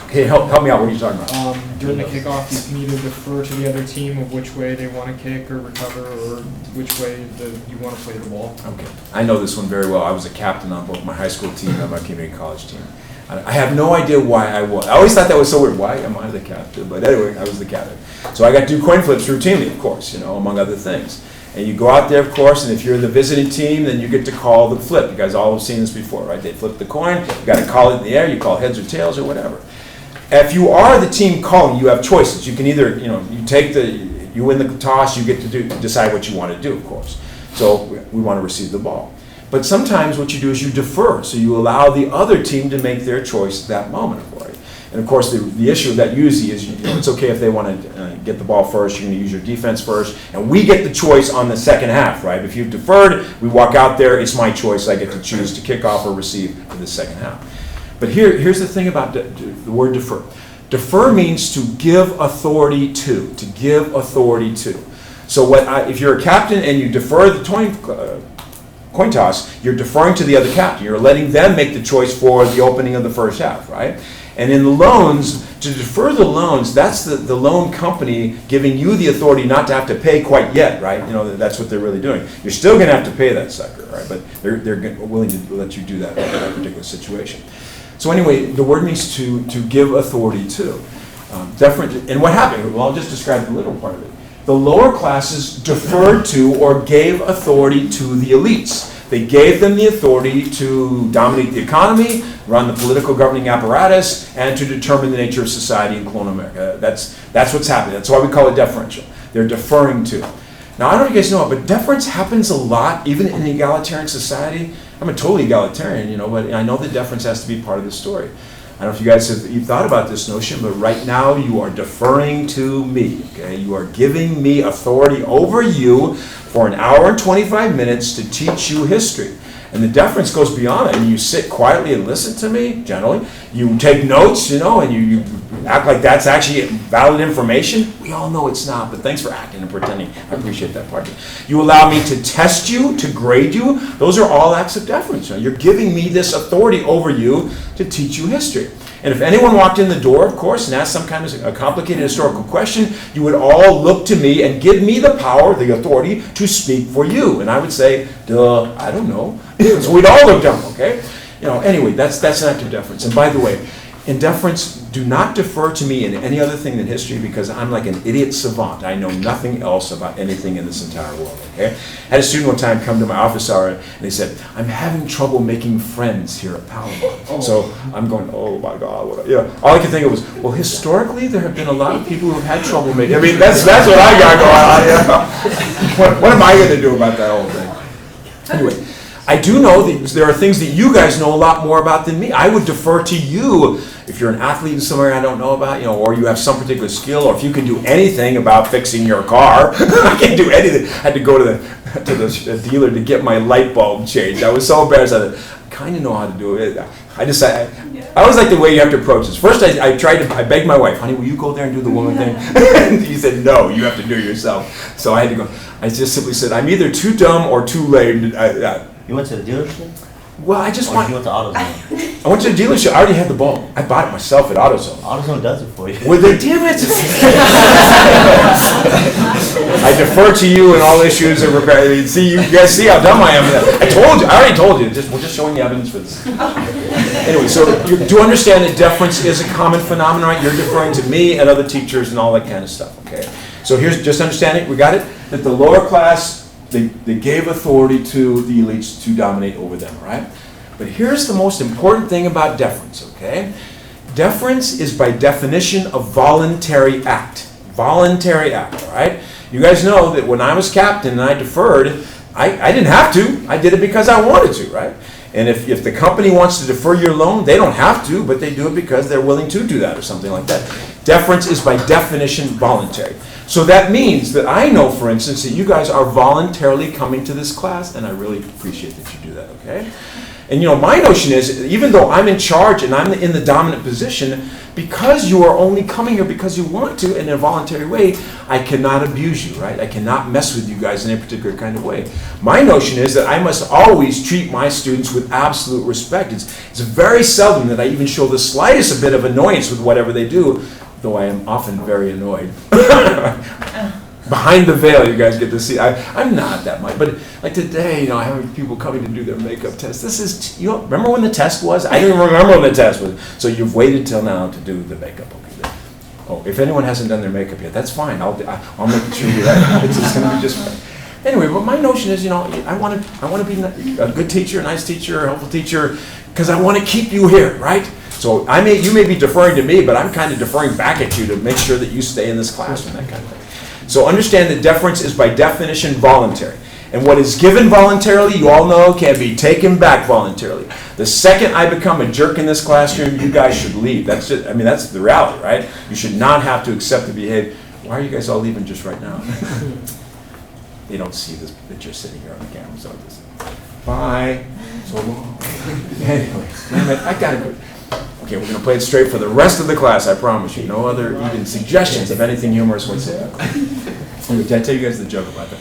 Okay, help me out, what are you talking about? During the kickoff, you can either defer to the other team of which way they want to kick or recover, or which way you want to play the ball. Okay, I know this one very well. I was a captain on both my high school team and my community college team. I have no idea why I was. I always thought that was so weird. Why am I the captain? But anyway, I was the captain. So I got to do coin flips routinely, of course, among other things. And you go out there, of course, and if you're the visiting team, then you get to call the flip. You guys all have seen this before, right? They flip the coin. You got to call it in the air. You call heads or tails or whatever. If you are the team calling, you have choices. You can either, you win the toss. You get to decide what you want to do, of course. So we want to receive the ball. But sometimes what you do is you defer. So you allow the other team to make their choice at that moment for you. And of course, the issue of that usually is, it's okay if they want to get the ball first, you're going to use your defense first, and we get the choice on the second half, right? If you've deferred, we walk out there, it's my choice, I get to choose to kick off or receive for the second half. But here's the thing about the word defer. Defer means to give authority to give authority to. So if you're a captain and you defer the coin toss, you're deferring to the other captain. You're letting them make the choice for the opening of the first half, right? And in the loans, to defer the loans, that's the loan company giving you the authority not to have to pay quite yet, right? That's what they're really doing. You're still going to have to pay that sucker, right? But they're willing to let you do that in that particular situation. So anyway, the word means to give authority to. And what happened? Well, I'll just describe the little part of it. The lower classes deferred to or gave authority to the elites. They gave them the authority to dominate the economy, run the political governing apparatus, and to determine the nature of society in colonial America. That's what's happening. That's why we call it deferential. They're deferring to. Now, I don't know if you guys know it, but deference happens a lot, even in an egalitarian society. I'm a totally egalitarian, but I know that deference has to be part of the story. I don't know if you guys have thought about this notion, but right now you are deferring to me, okay? You are giving me authority over you for an hour and 25 minutes to teach you history. And the deference goes beyond that. And you sit quietly and listen to me, generally. You take notes, and you act like that's actually valid information. We all know it's not, but thanks for acting and pretending. I appreciate that part. You allow me to test you, to grade you. Those are all acts of deference. You're giving me this authority over you to teach you history. And if anyone walked in the door, of course, and asked some kind of a complicated historical question, you would all look to me and give me the power, the authority, to speak for you. And I would say, duh, I don't know. So we'd all look dumb, okay? Anyway, that's an act of deference. And by the way, in deference, do not defer to me in any other thing than history, because I'm like an idiot savant. I know nothing else about anything in this entire world, okay? I had a student one time come to my office hour, and they said, I'm having trouble making friends here at Palomar. So I'm going, oh my God. All I could think of was, well, historically, there have been a lot of people who have had trouble making, that's what I got going on. What am I going to do about that whole thing? Anyway, I do know that there are things that you guys know a lot more about than me. I would defer to you if you're an athlete in somewhere I don't know about, or you have some particular skill, or if you can do anything about fixing your car. I can't do anything. I had to go to the dealer to get my light bulb changed. I was so embarrassed. I kind of know how to do it. I always like the way you have to approach this. First, I begged my wife, honey, will you go there and do the woman thing? And she said, no, you have to do it yourself. So I had to go. I just simply said, I'm either too dumb or too lame. You went to the dealership? Well, I just want. You went to AutoZone? I went to the dealership. I already had the bulb. I bought it myself at AutoZone. AutoZone does it for you. Well, they damn it! I defer to you in all issues of repair. See, you guys see how dumb I am. I already told you. We're just showing you evidence for this. Anyway, so you do understand that deference is a common phenomenon, right? You're deferring to me and other teachers and all that kind of stuff, okay? So here's, just understand it, we got it? That the lower class, they gave authority to the elites to dominate over them, right? But here's the most important thing about deference, okay? Deference is by definition a voluntary act. Voluntary act, all right? You guys know that when I was captain and I deferred, I didn't have to. I did it because I wanted to, right? And if the company wants to defer your loan, they don't have to, but they do it because they're willing to do that or something like that. Deference is by definition voluntary. So that means that I know, for instance, that you guys are voluntarily coming to this class, and I really appreciate that you do that, okay? And my notion is, even though I'm in charge and I'm in the dominant position, because you are only coming here because you want to in a voluntary way, I cannot abuse you, right? I cannot mess with you guys in a particular kind of way. My notion is that I must always treat my students with absolute respect. It's very seldom that I even show the slightest bit of annoyance with whatever they do, though I am often very annoyed. behind the veil, you guys get to see. I'm not that much, but like today, I have people coming to do their makeup test. This is, remember when the test was? I don't even remember when the test was. So you've waited till now to do the makeup. Okay. Oh, if anyone hasn't done their makeup yet, that's fine. I'll make sure you're right. It's going to be just fine. Anyway, but my notion is, I want to be a good teacher, a nice teacher, a helpful teacher, because I want to keep you here, right? So you may be deferring to me, but I'm kind of deferring back at you to make sure that you stay in this classroom, that kind of thing. So understand that deference is by definition voluntary. And what is given voluntarily, you all know, can be taken back voluntarily. The second I become a jerk in this classroom, you guys should leave. That's it. I mean, that's the reality, right? You should not have to accept the behavior. Why are you guys all leaving just right now? They don't see this that you're sitting here on the camera, so just bye. So long. Anyways, damn it, I gotta go. Okay, we're gonna play it straight for the rest of the class. I promise you. No other even suggestions of anything humorous whatsoever. Did I tell you guys the joke about that?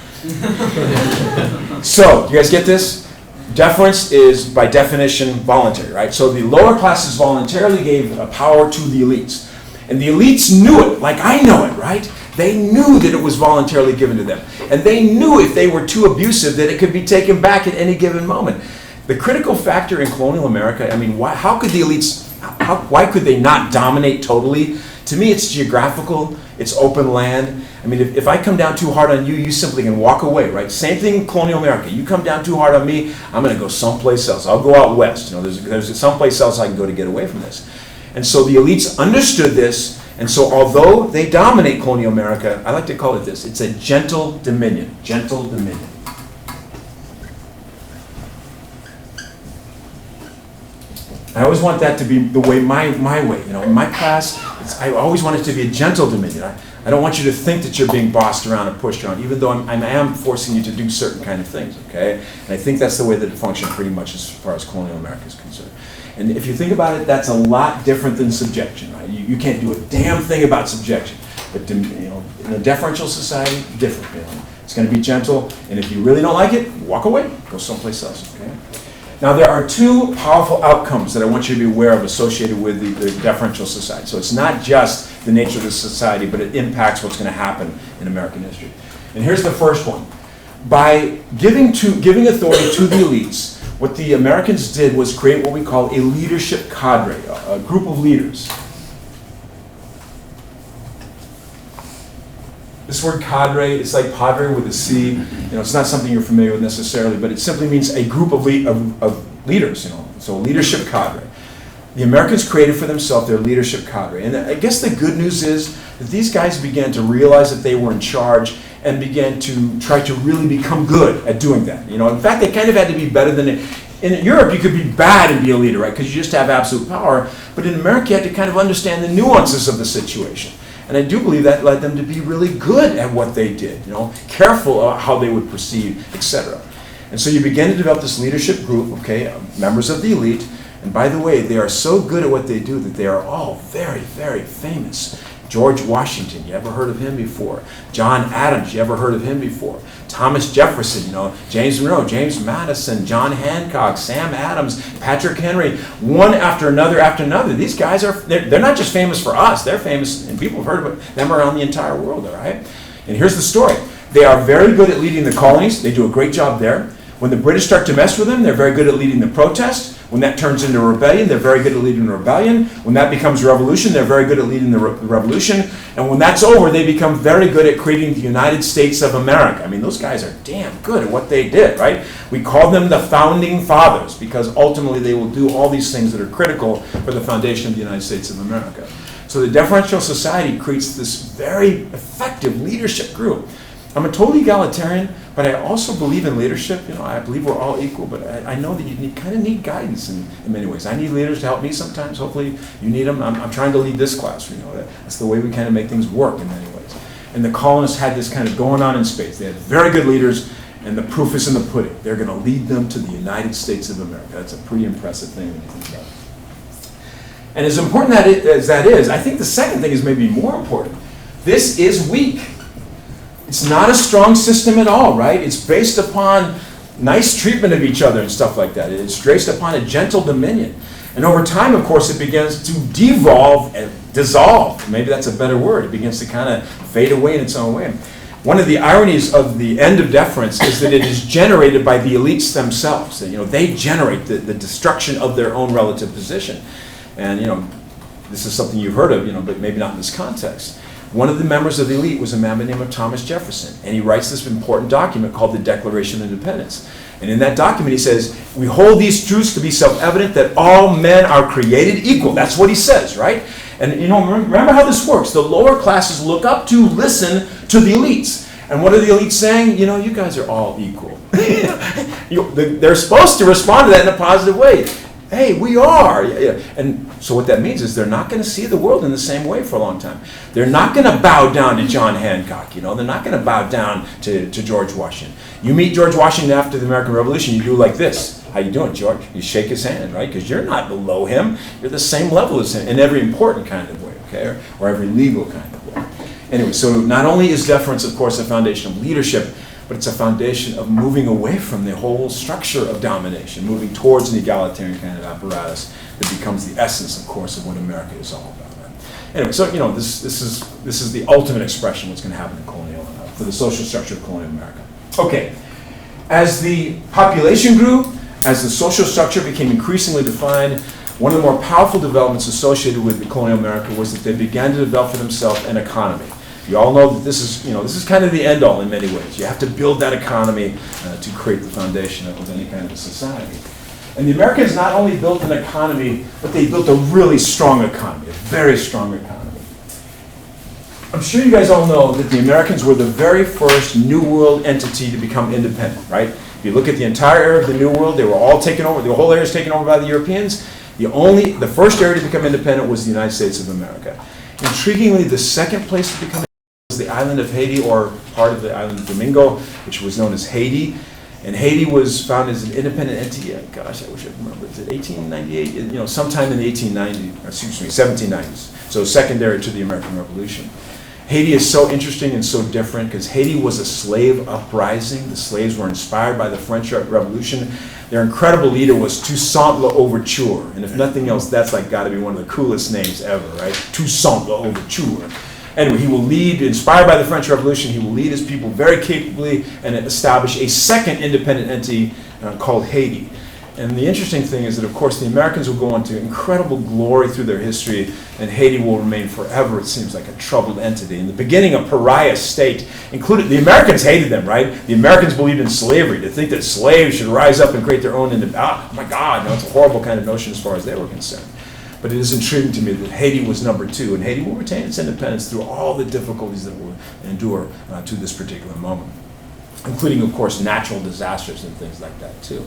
So, you guys get this? Deference is by definition voluntary, right? So the lower classes voluntarily gave power to the elites, and the elites knew it, like I know it, right? They knew that it was voluntarily given to them. And they knew if they were too abusive that it could be taken back at any given moment. The critical factor in colonial America, I mean, how could the elites, why could they not dominate totally? To me, it's geographical, it's open land. I mean, if I come down too hard on you, you simply can walk away, right? Same thing in colonial America. You come down too hard on me, I'm going to go someplace else. I'll go out west. There's someplace else I can go to get away from this. And so the elites understood this. And so although they dominate colonial America, I like to call it this. It's a gentle dominion. Gentle dominion. I always want that to be the way, my way. In my class, I always want it to be a gentle dominion. I don't want you to think that you're being bossed around and pushed around, even though I am forcing you to do certain kind of things, okay? And I think that's the way that it functions pretty much as far as colonial America is concerned. And if you think about it, that's a lot different than subjection, right? You can't do a damn thing about subjection. But in a deferential society, different. It's going to be gentle, and if you really don't like it, walk away, go someplace else, okay? Now there are two powerful outcomes that I want you to be aware of associated with the deferential society. So it's not just the nature of the society, but it impacts what's going to happen in American history. And here's the first one. By giving authority to the elites, what the Americans did was create what we call a leadership cadre, a group of leaders. This word cadre, it's like padre with a C. It's not something you're familiar with necessarily, but it simply means a group of leaders. So leadership cadre. The Americans created for themselves their leadership cadre, and I guess the good news is that these guys began to realize that they were in charge and began to try to really become good at doing that. In fact, they kind of had to be better than it. In Europe, you could be bad and be a leader, right? Because you just have absolute power. But in America, you had to kind of understand the nuances of the situation. And I do believe that led them to be really good at what they did, careful about how they would proceed, etc. And so you begin to develop this leadership group, okay, members of the elite. And by the way, they are so good at what they do that they are all very, very famous. George Washington, you ever heard of him before? John Adams, you ever heard of him before? Thomas Jefferson, James Monroe, James Madison, John Hancock, Sam Adams, Patrick Henry, one after another. These guys they're not just famous for us, they're famous, and people have heard of them around the entire world, all right? And here's the story. They are very good at leading the colonies. They do a great job there. When the British start to mess with them, they're very good at leading the protest. When that turns into rebellion, they're very good at leading the rebellion. When that becomes revolution, they're very good at leading the revolution. And when that's over, they become very good at creating the United States of America. I mean, those guys are damn good at what they did, right? We call them the Founding Fathers because ultimately they will do all these things that are critical for the foundation of the United States of America. So the deferential society creates this very effective leadership group. I'm a total egalitarian, but I also believe in leadership. I believe we're all equal, but I know that you kind of need guidance in many ways. I need leaders to help me sometimes. Hopefully you need them. I'm trying to lead this class. That's the way we kind of make things work in many ways. And the colonists had this kind of going on in space. They had very good leaders, and the proof is in the pudding. They're going to lead them to the United States of America. That's a pretty impressive thing when you think about it. And as important as that is, I think the second thing is maybe more important. This is weak. It's not a strong system at all, right? It's based upon nice treatment of each other and stuff like that. It's based upon a gentle dominion. And over time, of course, it begins to devolve and dissolve. Maybe that's a better word. It begins to kind of fade away in its own way. one of the ironies of the end of deference is that it is generated by the elites themselves. And, they generate the destruction of their own relative position. And, this is something you've heard of, but maybe not in this context. One of the members of the elite was a man by the name of Thomas Jefferson, and he writes this important document called the Declaration of Independence. And in that document he says, we hold these truths to be self-evident that all men are created equal. That's what he says, right? And remember how this works. The lower classes look up to, listen to the elites. And what are the elites saying? You guys are all equal. They're supposed to respond to that in a positive way. Hey, we are. And so what that means is they're not going to see the world in the same way for a long time. They're not going to bow down to John Hancock. They're not going to bow down to George Washington. You meet George Washington after the American Revolution, you do like this. How you doing, George? You shake his hand, right? Because you're not below him. You're the same level as him in every important kind of way, okay? Or every legal kind of way. Anyway, so not only is deference, of course, a foundation of leadership, but it's a foundation of moving away from the whole structure of domination, moving towards an egalitarian kind of apparatus that becomes the essence, of course, of what America is all about. Right? Anyway, so this is the ultimate expression of what's going to happen in colonial for the social structure of colonial America. Okay, as the population grew, as the social structure became increasingly defined, one of the more powerful developments associated with the colonial America was that they began to develop for themselves an economy. You all know that this is kind of the end-all in many ways. You have to build that economy to create the foundation of any kind of a society. And the Americans not only built an economy, but they built a really strong economy, a very strong economy. I'm sure you guys all know that the Americans were the very first New World entity to become independent, right? If you look at the entire era of the New World, they were all taken over, the whole area was taken over by the Europeans. The first area to become independent was the United States of America. Intriguingly, the second place to become was the island of Haiti, or part of the island of Domingo, which was known as Haiti. And Haiti was founded as an independent entity. Gosh, I wish I remember. Is it 1898? Sometime in the 1790s. So secondary to the American Revolution. Haiti is so interesting and so different because Haiti was a slave uprising. The slaves were inspired by the French Revolution. Their incredible leader was Toussaint L'Ouverture. And if nothing else, that's got to be one of the coolest names ever, right? Toussaint L'Ouverture. Anyway, he will lead, inspired by the French Revolution, he will lead his people very capably and establish a second independent entity called Haiti. And the interesting thing is that, of course, the Americans will go on to incredible glory through their history, and Haiti will remain forever, it seems like, a troubled entity. In the beginning, a pariah state, included, the Americans hated them, right? The Americans believed in slavery. To think that slaves should rise up and create their own, oh my God, it's a horrible kind of notion as far as they were concerned. But it is intriguing to me that Haiti was number 2, and Haiti will retain its independence through all the difficulties that will endure to this particular moment, including, of course, natural disasters and things like that, too.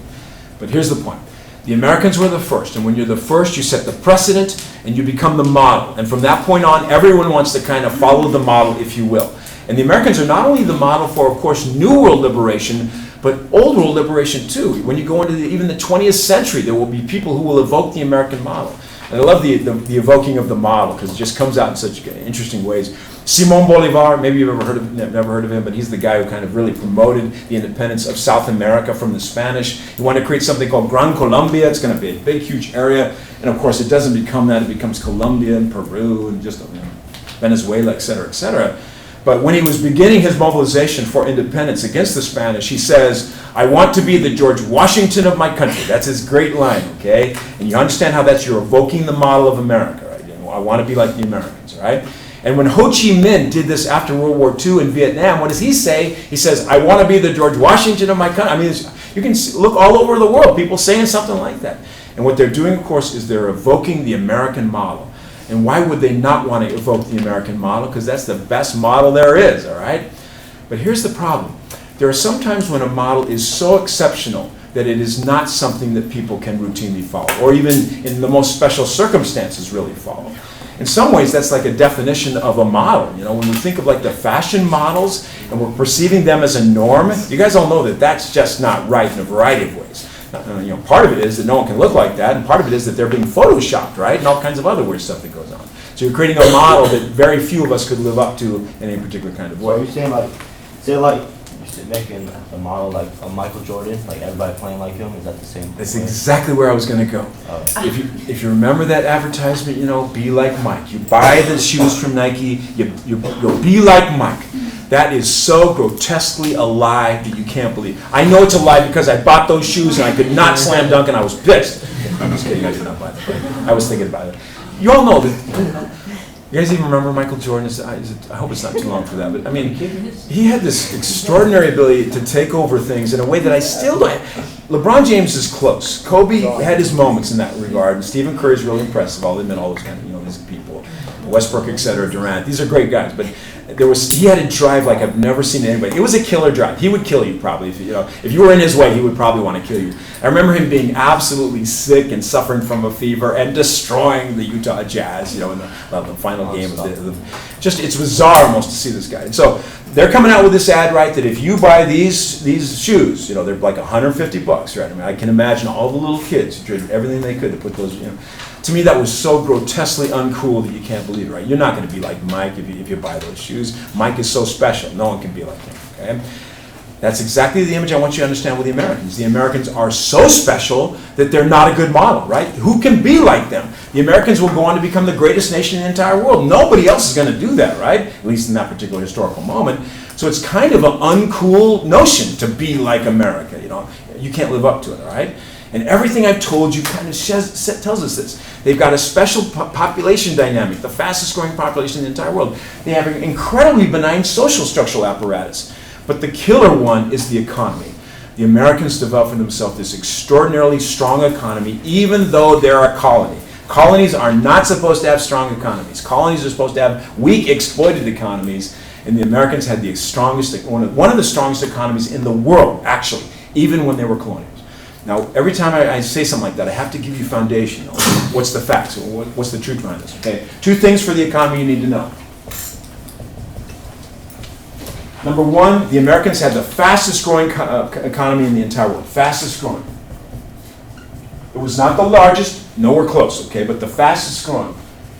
But here's the point. The Americans were the first, and when you're the first, you set the precedent, and you become the model. And from that point on, everyone wants to kind of follow the model, if you will. And the Americans are not only the model for, of course, New World liberation, but Old World liberation, too. When you go into even the 20th century, there will be people who will evoke the American model. And I love the evoking of the model because it just comes out in such interesting ways. Simone Bolivar, maybe you've never heard of him, but he's the guy who kind of really promoted the independence of South America from the Spanish. He wanted to create something called Gran Colombia. It's going to be a big, huge area. And of course, it doesn't become that. It becomes Colombia and Peru and just Venezuela, et cetera, et cetera. But when he was beginning his mobilization for independence against the Spanish, he says, I want to be the George Washington of my country. That's his great line, okay? And you understand how you're evoking the model of America, right? I want to be like the Americans, right? And when Ho Chi Minh did this after World War II in Vietnam, what does he say? He says, I want to be the George Washington of my country. I mean, you can look all over the world, people saying something like that. And what they're doing, of course, is they're evoking the American model. And why would they not want to evoke the American model? Because that's the best model there is, all right? But here's the problem. There are some times when a model is so exceptional that it is not something that people can routinely follow, or even in the most special circumstances really follow. In some ways, that's like a definition of a model. When we think of the fashion models and we're perceiving them as a norm, you guys all know that that's just not right in a variety of ways. Part of it is that no one can look like that, and part of it is that they're being photoshopped, right? And all kinds of other weird stuff that goes on. So you're creating a model that very few of us could live up to in any particular kind of way. So you're saying you're making a model like a Michael Jordan, like everybody playing like him? Is that the same? That's exactly where I was going to go. If you remember that advertisement, be like Mike. You buy the shoes from Nike, you'll be like Mike. That is so grotesquely a lie that you can't believe. I know it's a lie because I bought those shoes and I could not slam dunk and I was pissed. I'm just kidding, I did not buy them, but I was thinking about it. You all know that. You guys even remember Michael Jordan? I hope it's not too long for that, but I mean, he had this extraordinary ability to take over things in a way that I still don't. LeBron James is close. Kobe had his moments in that regard, and Stephen Curry is really impressive. I'll admit all those kind of, these people, Westbrook, et cetera, Durant. These are great guys, but he had a drive like I've never seen anybody. It was a killer drive. He would kill you probably if you were in his way. He would probably want to kill you. I remember him being absolutely sick and suffering from a fever and destroying the Utah Jazz. In the final game of the just it's bizarre almost to see this guy. And so they're coming out with this ad, right? That if you buy these shoes, they're like $150, right? I mean, I can imagine all the little kids who did everything they could to put those. To me, that was so grotesquely uncool that you can't believe it, right? You're not going to be like Mike if you buy those shoes. Mike is so special. No one can be like him, okay? That's exactly the image I want you to understand with the Americans. The Americans are so special that they're not a good model, right? Who can be like them? The Americans will go on to become the greatest nation in the entire world. Nobody else is going to do that, right? At least in that particular historical moment. So it's kind of an uncool notion to be like America, You can't live up to it, all right? And everything I've told you kind of tells us this. They've got a special population dynamic, the fastest growing population in the entire world. They have an incredibly benign social structural apparatus. But the killer one is the economy. The Americans developed for themselves this extraordinarily strong economy, even though they're a colony. Colonies are not supposed to have strong economies. Colonies are supposed to have weak, exploited economies. And the Americans had the strongest, one of the strongest economies in the world, actually, even when they were colonials. Now, every time I say something like that, I have to give you foundation. What's the facts? What's the truth behind this? Okay, 2 things for the economy you need to know. Number 1, the Americans had the fastest growing economy in the entire world. Fastest growing. It was not the largest, nowhere close, okay, but the fastest growing.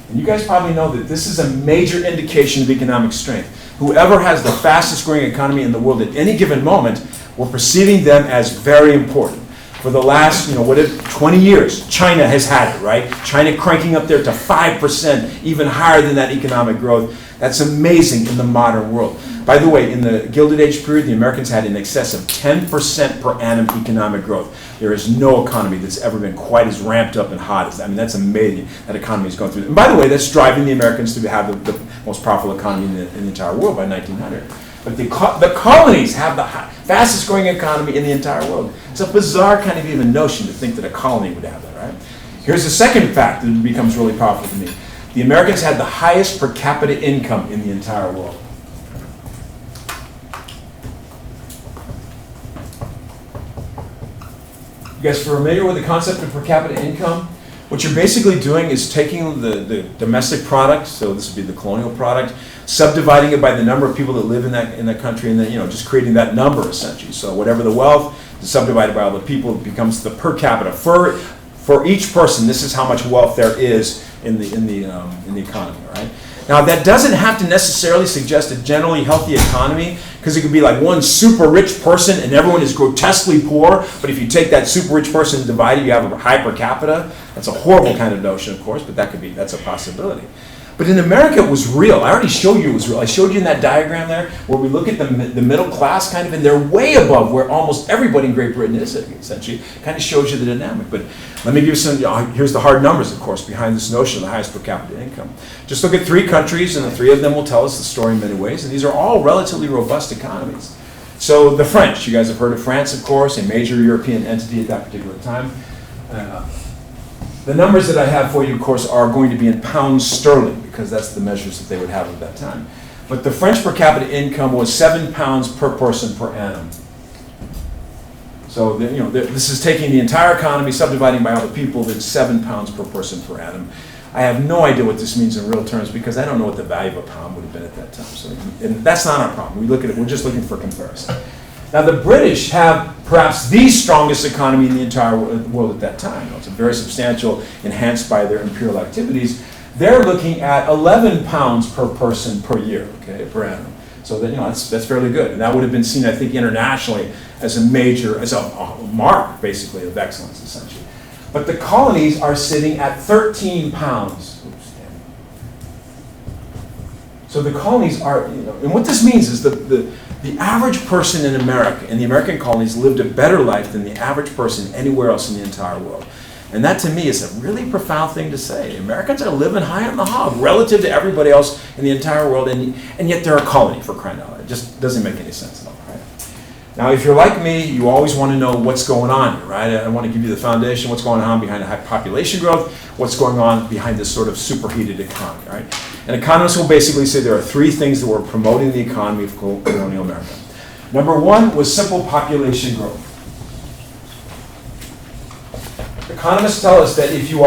And you guys probably know that this is a major indication of economic strength. Whoever has the fastest growing economy in the world at any given moment, we're perceiving them as very important. For the last, 20 years, China has had it, right? China cranking up there to 5%, even higher than that economic growth. That's amazing in the modern world. By the way, in the Gilded Age period, the Americans had in excess of 10% per annum economic growth. There is no economy that's ever been quite as ramped up and hot as that. I mean, that's amazing that economy is going through. And by the way, that's driving the Americans to have the most powerful economy in the entire world by 1900. But the colonies have the fastest growing economy in the entire world. It's a bizarre kind of even notion to think that a colony would have that, right? Here's the second fact that becomes really powerful to me. The Americans had the highest per capita income in the entire world. You guys familiar with the concept of per capita income? What you're basically doing is taking the domestic product, so this would be the colonial product, subdividing it by the number of people that live in that country, and then just creating that number essentially. So whatever the wealth is subdivided by all the people, it becomes the per capita. For each person, this is how much wealth there is in the economy, right? Now that doesn't have to necessarily suggest a generally healthy economy, because it could be like one super rich person and everyone is grotesquely poor, but if you take that super rich person and divide it, you have a high per capita. That's a horrible kind of notion, of course, but that's a possibility. But in America, it was real. I already showed you it was real. I showed you in that diagram there where we look at the middle class kind of, and they're way above where almost everybody in Great Britain is, essentially. Kind of shows you the dynamic. But let me give you some, here's the hard numbers, of course, behind this notion of the highest per capita income. Just look at 3 countries, and the 3 of them will tell us the story in many ways, and these are all relatively robust economies. So the French, you guys have heard of France, of course, a major European entity at that particular time. The numbers that I have for you, of course, are going to be in pounds sterling, because that's the measures that they would have at that time. But the French per capita income was £7 per person per annum. So this is taking the entire economy, subdividing by all the people, that's £7 per person per annum. I have no idea what this means in real terms, because I don't know what the value of a pound would have been at that time. So, and that's not our problem. We look at it, we're just looking for comparison. Now the British have perhaps the strongest economy in the entire world at that time. It's very substantial, enhanced by their imperial activities. They're looking at £11 per person per year, okay, per annum. So that, that's fairly good. And that would have been seen, I think, internationally as a mark, basically, of excellence, essentially. But the colonies are sitting at £13. So the colonies are, and what this means is the average person in America, in the American colonies, lived a better life than the average person anywhere else in the entire world. And that to me is a really profound thing to say. Americans are living high on the hog relative to everybody else in the entire world, and yet they're a colony, for crying out loud. It just doesn't make any sense at all, right? Now, if you're like me, you always want to know what's going on here, right? I want to give you the foundation, what's going on behind the high population growth, what's going on behind this sort of superheated economy, right? And economists will basically say there are three things that were promoting the economy of colonial America. Number one was simple population growth. Economists tell us that if you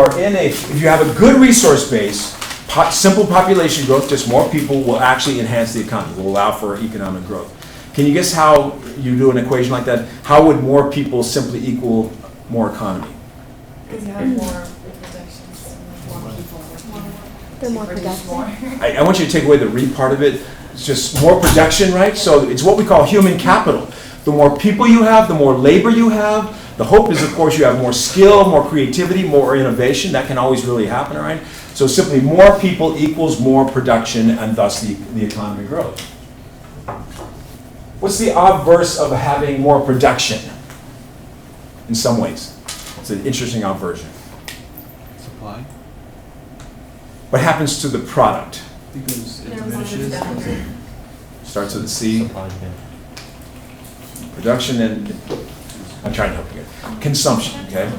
have a good resource base, simple population growth, just more people, will actually enhance the economy, will allow for economic growth. Can you guess how you do an equation like that? How would more people simply equal more economy? Because you have more reproductions, more people. They're more productive. I want you to take away the re part of it. It's just more production, right? So it's what we call human capital. The more people you have, the more labor you have. The hope is, of course, you have more skill, more creativity, more innovation. That can always really happen, right? So simply more people equals more production, and thus the economy grows. What's the obverse of having more production? In some ways. It's an interesting obversion. Supply? What happens to the product? Because it There was diminishes. always Starts with a C. Supply, yeah. Production and, I'm trying to help you here. Consumption, okay?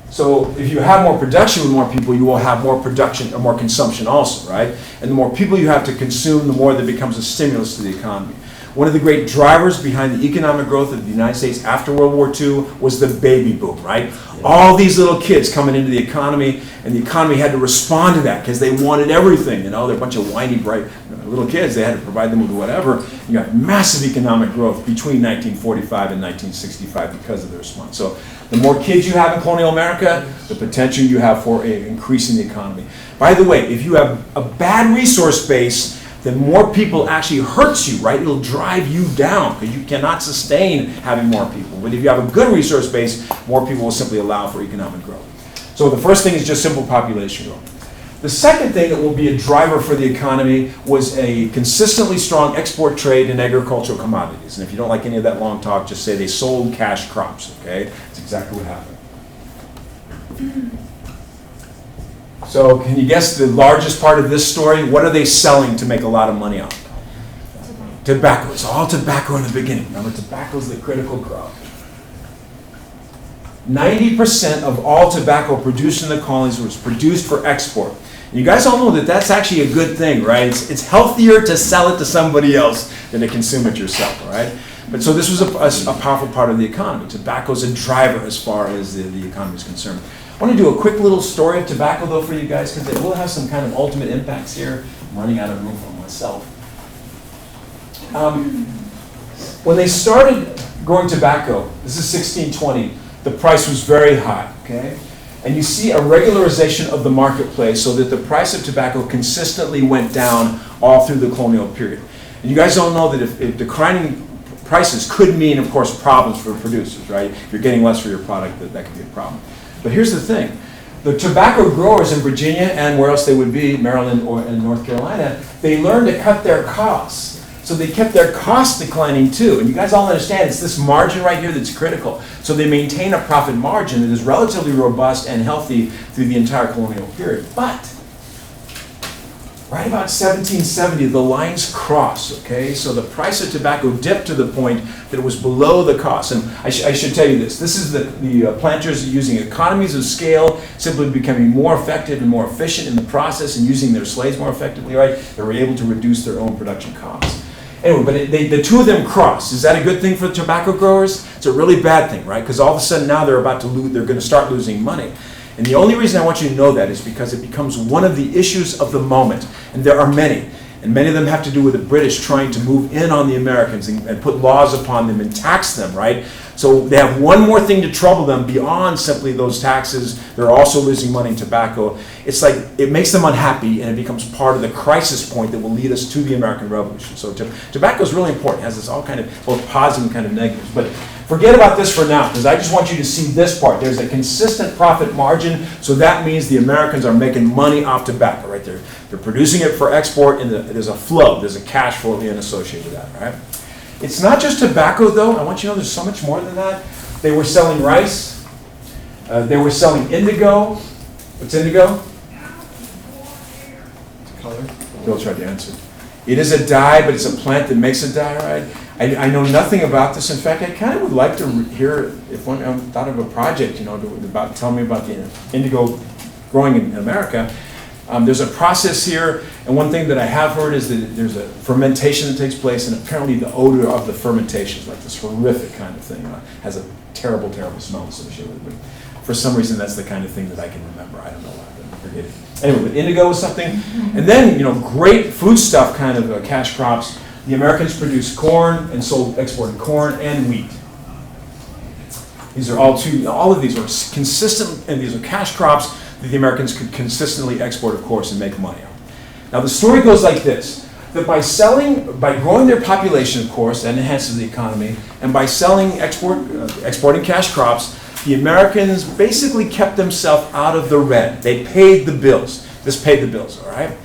So if you have more production with more people, you will have more production or more consumption also, right? And the more people you have to consume, the more that becomes a stimulus to the economy. One of the great drivers behind the economic growth of the United States after World War II was the baby boom, right? All these little kids coming into the economy, and the economy had to respond to that because they wanted everything. They're a bunch of whiny, bright little kids. They had to provide them with whatever. You got massive economic growth between 1945 and 1965 because of the response. So the more kids you have in colonial America, the potential you have for increasing the economy. By the way, if you have a bad resource base, then more people actually hurts you, right? It'll drive you down because you cannot sustain having more people. But if you have a good resource base, more people will simply allow for economic growth. So the first thing is just simple population growth. The second thing that will be a driver for the economy was a consistently strong export trade in agricultural commodities. And if you don't like any of that long talk, just say they sold cash crops, okay? That's exactly what happened. So can you guess the largest part of this story? What are they selling to make a lot of money on? Tobacco. It's all tobacco in the beginning. Remember, tobacco is the critical crop. 90% of all tobacco produced in the colonies was produced for export. And you guys all know that that's actually a good thing, right? It's healthier to sell it to somebody else than to consume it yourself, right? But so this was a powerful part of the economy. Tobacco is a driver as far as the economy is concerned. I want to do a quick little story of tobacco, though, for you guys, because it will have some kind of ultimate impacts here. I'm running out of room for myself. When they started growing tobacco, this is 1620, the price was very high, okay? And you see a regularization of the marketplace so that the price of tobacco consistently went down all through the colonial period. And you guys all know that if declining prices could mean, of course, problems for producers, right? If you're getting less for your product, that could be a problem. But here's the thing. The tobacco growers in Virginia and where else they would be, Maryland or in North Carolina, they learned to cut their costs. So they kept their costs declining too. And you guys all understand it's this margin right here that's critical. So they maintain a profit margin that is relatively robust and healthy through the entire colonial period. But right about 1770, the lines cross, okay? So the price of tobacco dipped to the point that it was below the cost. And I should tell you this. This is the planters using economies of scale, simply becoming more effective and more efficient in the process and using their slaves more effectively, right? They were able to reduce their own production costs. Anyway, but the two of them cross. Is that a good thing for the tobacco growers? It's a really bad thing, right? Because all of a sudden now they're about to lose, they're going to start losing money. And the only reason I want you to know that is because it becomes one of the issues of the moment. And there are many. And many of them have to do with the British trying to move in on the Americans and put laws upon them and tax them, right? So they have one more thing to trouble them beyond simply those taxes. They're also losing money in tobacco. It's like it makes them unhappy and it becomes part of the crisis point that will lead us to the American Revolution. So tobacco is really important. It has this all kind of both positive and kind of negatives. But Forget about this for now, because I just want you to see this part. There's a consistent profit margin, so that means the Americans are making money off tobacco, right? They're producing it for export, and there's a flow, there's a cash flow being associated with that, right? It's not just tobacco, though. I want you to know there's so much more than that. They were selling rice. They were selling indigo. What's indigo? Color. Bill tried to answer. It is a dye, but it's a plant that makes a dye, right? I know nothing about this. In fact, I kind of would like to hear if one thought of a project, about tell me about the indigo growing in America. There's a process here, and one thing that I have heard is that there's a fermentation that takes place, and apparently the odor of the fermentation is like this horrific kind of thing. Has a terrible, terrible smell associated with it. But for some reason, that's the kind of thing that I can remember. I don't know why, but forget it. Anyway, but indigo was something. And then, great foodstuff kind of cash crops. The Americans produced corn and exported corn and wheat. These are all of these are consistent, and these are cash crops that the Americans could consistently export, of course, and make money on. Now the story goes like this, that by growing their population, of course, that enhances the economy, and by exporting cash crops, the Americans basically kept themselves out of the red. They paid the bills. This paid the bills, all right?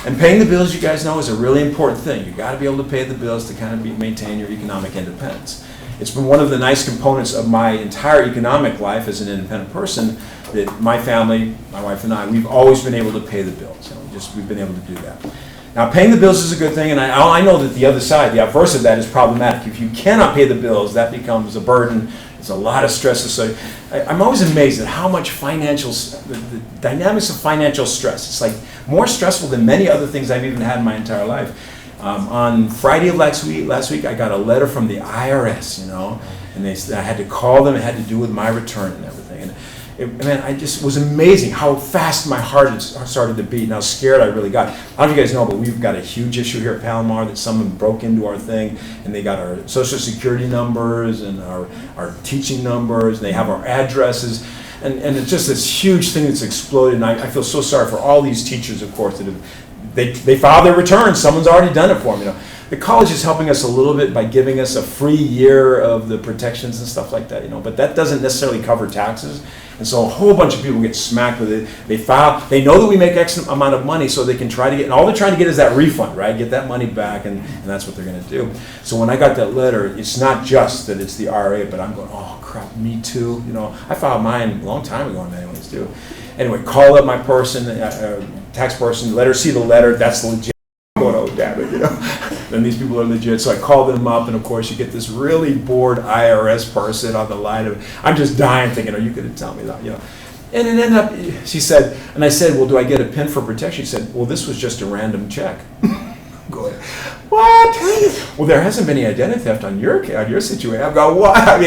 And paying the bills, you guys know, is a really important thing. You've got to be able to pay the bills to kind of maintain your economic independence. It's been one of the nice components of my entire economic life as an independent person that my family, my wife and I, we've always been able to pay the bills. We've been able to do that. Now, paying the bills is a good thing, and I know that the other side, the obverse of that, is problematic. If you cannot pay the bills, that becomes a burden. It's a lot of stress associated. I'm always amazed at how much the dynamics of financial stress. It's like more stressful than many other things I've even had in my entire life. On Friday of last week, I got a letter from the IRS, and I had to call them. It had to do with my return and everything. And I just was amazing how fast my heart started to beat and how scared I really got. I don't know if you guys know, but we've got a huge issue here at Palomar that someone broke into our thing, and they got our social security numbers and our teaching numbers, and they have our addresses. And it's just this huge thing that's exploded, and I feel so sorry for all these teachers, of course, that they filed their returns. Someone's already done it for them, The college is helping us a little bit by giving us a free year of the protections and stuff like that, but that doesn't necessarily cover taxes. And so a whole bunch of people get smacked with it. They know that we make X amount of money, so they can try to get, and all they're trying to get is that refund, right? Get that money back, and that's what they're going to do. So when I got that letter, it's not just that it's the RA, but I'm going, oh crap, me too. I filed mine a long time ago, and I always do. Anyway, call up my person, tax person, let her see the letter. That's legit. I'm going, oh damn it, Then these people are legit. So I called them up, and of course you get this really bored IRS person on the line I'm just dying thinking, are you going to tell me that, And it ended up, she said, and I said, well, do I get a PIN for protection? She said, well, this was just a random check. Going, what? Well, there hasn't been any identity theft on your situation. I'm going, what?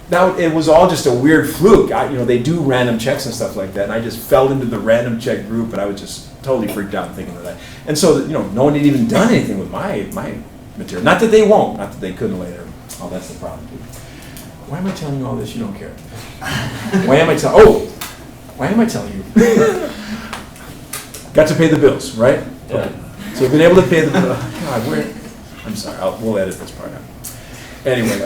Now, it was all just a weird fluke. They do random checks and stuff like that, and I just fell into the random check group, and I was just totally freaked out thinking of that. And so, no one had even done anything with my material. Not that they won't, not that they couldn't later. Oh, that's the problem, dude. Why am I telling you all this? You don't care. Why am I telling you? Got to pay the bills, right? Yeah. Okay. So we've been able to pay the bills. God, I'm sorry, we'll edit this part out. Anyway,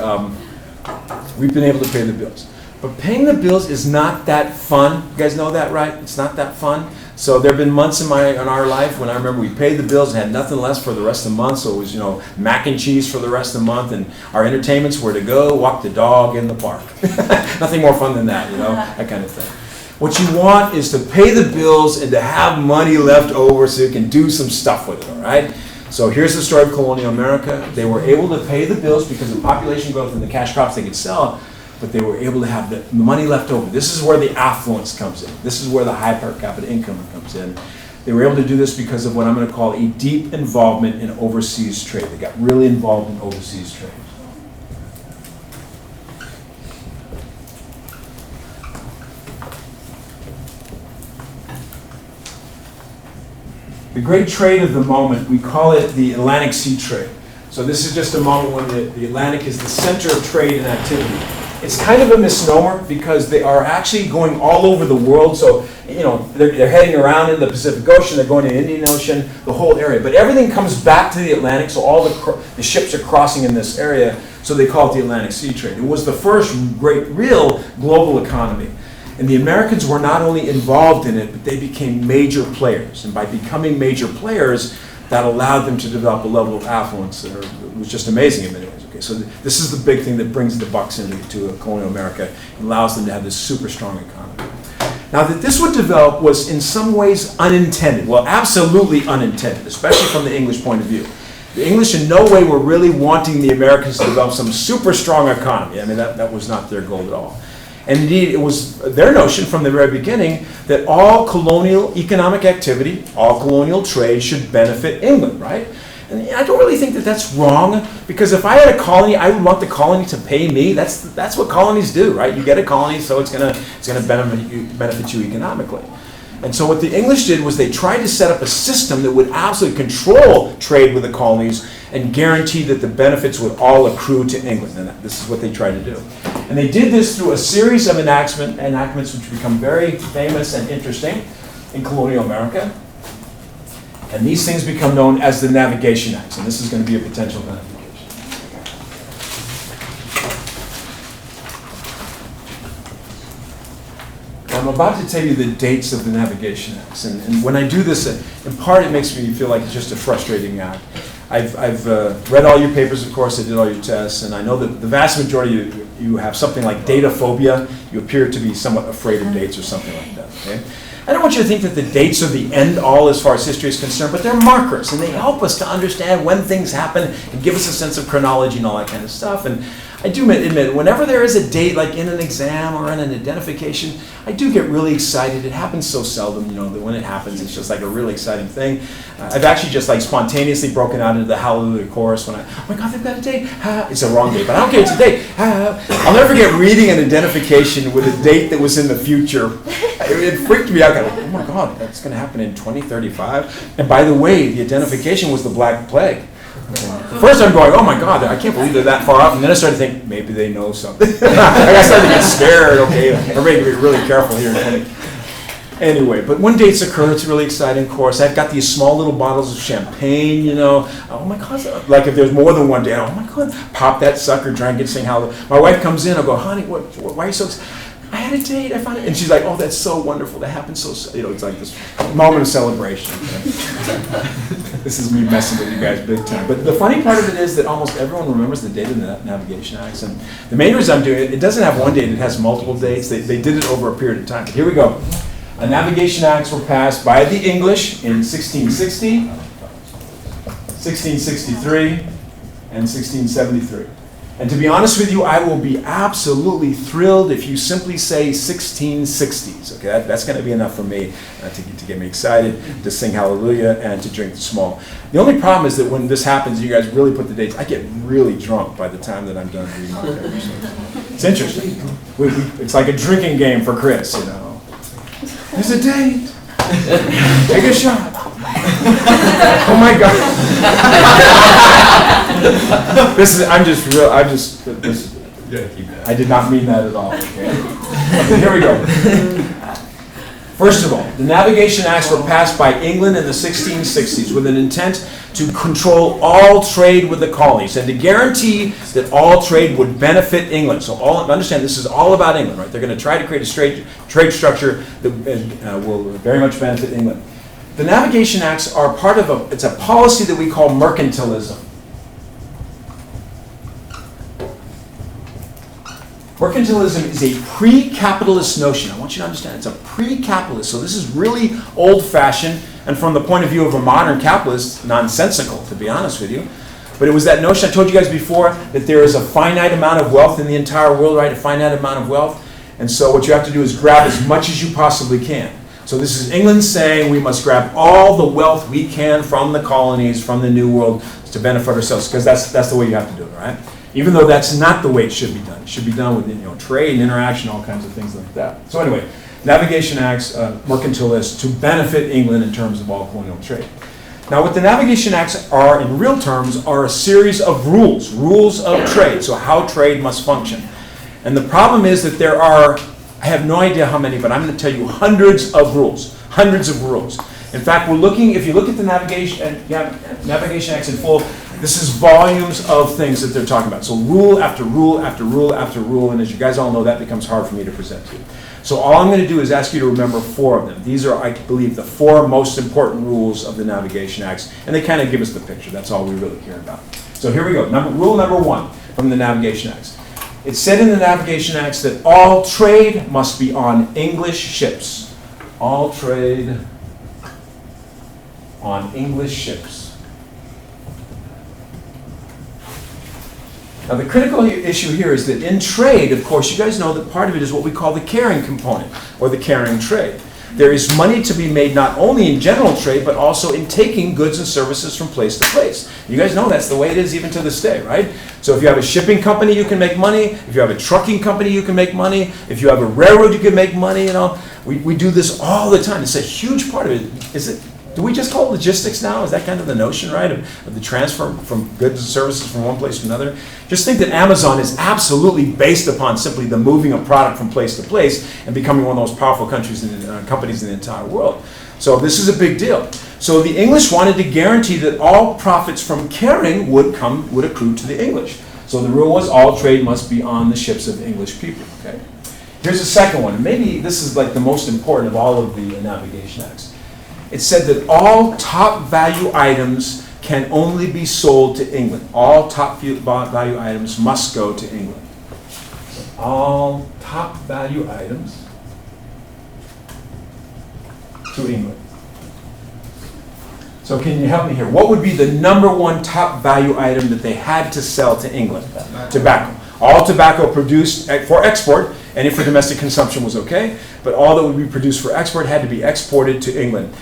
we've been able to pay the bills. But paying the bills is not that fun. You guys know that, right? It's not that fun. So there have been months in our life when I remember we paid the bills and had nothing less for the rest of the month. So it was, mac and cheese for the rest of the month, and our entertainments were to go walk the dog in the park. Nothing more fun than that, that kind of thing. What you want is to pay the bills and to have money left over so you can do some stuff with it, all right? So here's the story of colonial America. They were able to pay the bills because of population growth and the cash crops they could sell, but they were able to have the money left over. This is where the affluence comes in. This is where the high per capita income comes in. They were able to do this because of what I'm going to call a deep involvement in overseas trade. They got really involved in overseas trade. The great trade of the moment, we call it the Atlantic Sea trade. So this is just a moment when the Atlantic is the center of trade and activity. It's kind of a misnomer because they are actually going all over the world. So, you know, they're heading around in the Pacific Ocean, they're going to the Indian Ocean, the whole area. But everything comes back to the Atlantic, so all the ships are crossing in this area, so they call it the Atlantic Sea Trade. It was the first great, real global economy. And the Americans were not only involved in it, but they became major players. And by becoming major players, that allowed them to develop a level of affluence that was just amazing in many ways. Okay, so this is the big thing that brings the bucks into colonial America and allows them to have this super strong economy. Now, that this would develop was in some ways unintended. Well, absolutely unintended, especially from the English point of view. The English in no way were really wanting the Americans to develop some super strong economy. I mean, that was not their goal at all. And indeed, it was their notion from the very beginning that all colonial economic activity, all colonial trade should benefit England, right? And I don't really think that that's wrong, because if I had a colony, I would want the colony to pay me. That's what colonies do, right? You get a colony, so it's gonna benefit you economically. And so what the English did was they tried to set up a system that would absolutely control trade with the colonies and guarantee that the benefits would all accrue to England. And this is what they tried to do. And they did this through a series of enactments which become very famous and interesting in colonial America. And these things become known as the Navigation Acts. And this is going to be a potential beneficiation. I'm about to tell you the dates of the Navigation Acts, and when I do this, in part it makes me feel like it's just a frustrating act. I've read all your papers, of course, I did all your tests, and I know that the vast majority of you have something like data phobia. You appear to be somewhat afraid of dates or something like that, okay? I don't want you to think that the dates are the end all as far as history is concerned, but they're markers, and they help us to understand when things happen and give us a sense of chronology and all that kind of stuff. And I do admit, whenever there is a date, like in an exam or in an identification, I do get really excited. It happens so seldom, you know, that when it happens, it's just like a really exciting thing. I've actually just like spontaneously broken out into the Hallelujah chorus when oh my God, they've got a date. It's a wrong date, but I don't care, it's a date. I'll never forget reading an identification with a date that was in the future. It freaked me out. I go, oh my God, that's going to happen in 2035. And by the way, the identification was the Black Plague. First I'm going, oh my God, I can't believe they're that far off. And then I started to think, maybe they know something. I started to get scared, okay, everybody can be really careful here. Anyway, but when dates occur, it's really exciting, of course. I've got these small little bottles of champagne, you know. Oh my God, like if there's more than one date, oh my God, pop that sucker, drink it, sing hallelujah. My wife comes in, I'll go, honey, why are you so excited? I had a date, I found it. And she's like, oh, that's so wonderful. That happened so, you know, it's like this moment of celebration. This is me messing with you guys big time. But the funny part of it is that almost everyone remembers the date of the Navigation Acts. And the main reason I'm doing it, it doesn't have one date, it has multiple dates. They did it over a period of time. But here we go. Navigation Acts were passed by the English in 1660, 1663, and 1673. And to be honest with you, I will be absolutely thrilled if you simply say 1660s. Okay, that's going to be enough for me to get me excited, to sing hallelujah, and to drink small. The only problem is that when this happens, you guys really put the dates. I get really drunk by the time that I'm done reading my papers. It's interesting. It's like a drinking game for Chris, you know. There's a date. Take a shot. Oh my God. I did not mean that at all. Okay, here we go. First of all, the Navigation Acts were passed by England in the 1660s with an intent to control all trade with the colonies and to guarantee that all trade would benefit England. So understand, this is all about England, right? They're going to try to create a trade structure that will very much benefit England. The Navigation Acts are part of it's a policy that we call mercantilism. Mercantilism is a pre-capitalist notion. I want you to understand, it's a pre-capitalist. So this is really old-fashioned, and from the point of view of a modern capitalist, nonsensical, to be honest with you. But it was that notion, I told you guys before, that there is a finite amount of wealth in the entire world, right? A finite amount of wealth. And so what you have to do is grab as much as you possibly can. So this is England saying we must grab all the wealth we can from the colonies, from the New World, to benefit ourselves, because that's the way you have to do it, right? Even though that's not the way it should be done. It should be done with trade and interaction, all kinds of things like that. So anyway, Navigation Acts, mercantilist, to benefit England in terms of all colonial trade. Now what the Navigation Acts are in real terms are a series of rules of trade, so how trade must function. And the problem is that there are, I have no idea how many, but I'm going to tell you hundreds of rules. Hundreds of rules. In fact, we're looking, if you look at the Navigation Acts in full, this is volumes of things that they're talking about. So rule after rule after rule after rule, and as you guys all know, that becomes hard for me to present to you. So all I'm going to do is ask you to remember 4 of them. These are, I believe, the 4 most important rules of the Navigation Acts, and they kind of give us the picture. That's all we really care about. So here we go. Rule number 1 from the Navigation Acts. It said in the Navigation Acts that all trade must be on English ships. All trade on English ships. Now the critical issue here is that in trade, of course, you guys know that part of it is what we call the carrying component, or the carrying trade. There is money to be made not only in general trade, but also in taking goods and services from place to place. You guys know that's the way it is even to this day, right? So if you have a shipping company, you can make money. If you have a trucking company, you can make money. If you have a railroad, you can make money. You know, we do this all the time. It's a huge part of it. Is it? Do we just call it logistics now? Is that kind of the notion, right, of the transfer from goods and services from one place to another? Just think that Amazon is absolutely based upon simply the moving of product from place to place and becoming one of those powerful companies in the entire world. So this is a big deal. So the English wanted to guarantee that all profits from carrying would accrue to the English. So the rule was all trade must be on the ships of English people. Okay. Here's the second one. Maybe this is like the most important of all of the Navigation Acts. It said that all top value items can only be sold to England. All top value items must go to England. So all top value items to England. So can you help me here? What would be the #1 top value item that they had to sell to England? Tobacco. All tobacco produced for export, and if for domestic consumption was okay, but all that would be produced for export had to be exported to England.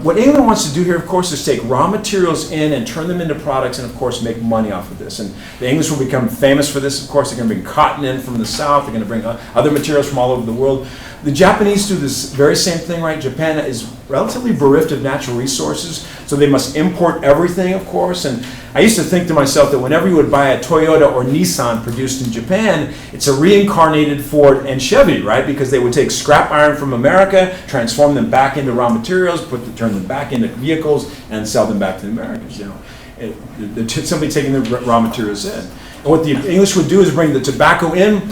What England wants to do here, of course, is take raw materials in and turn them into products and, of course, make money off of this. And the English will become famous for this, of course. They're going to bring cotton in from the south. They're going to bring other materials from all over the world. The Japanese do this very same thing, right? Japan is relatively bereft of natural resources, so they must import everything, of course. And I used to think to myself that whenever you would buy a Toyota or Nissan produced in Japan, it's a reincarnated Ford and Chevy, right? Because they would take scrap iron from America, transform them back into raw materials, turn them back into vehicles, and sell them back to the Americans. You know, they're simply taking the raw materials in. And what the English would do is bring the tobacco in,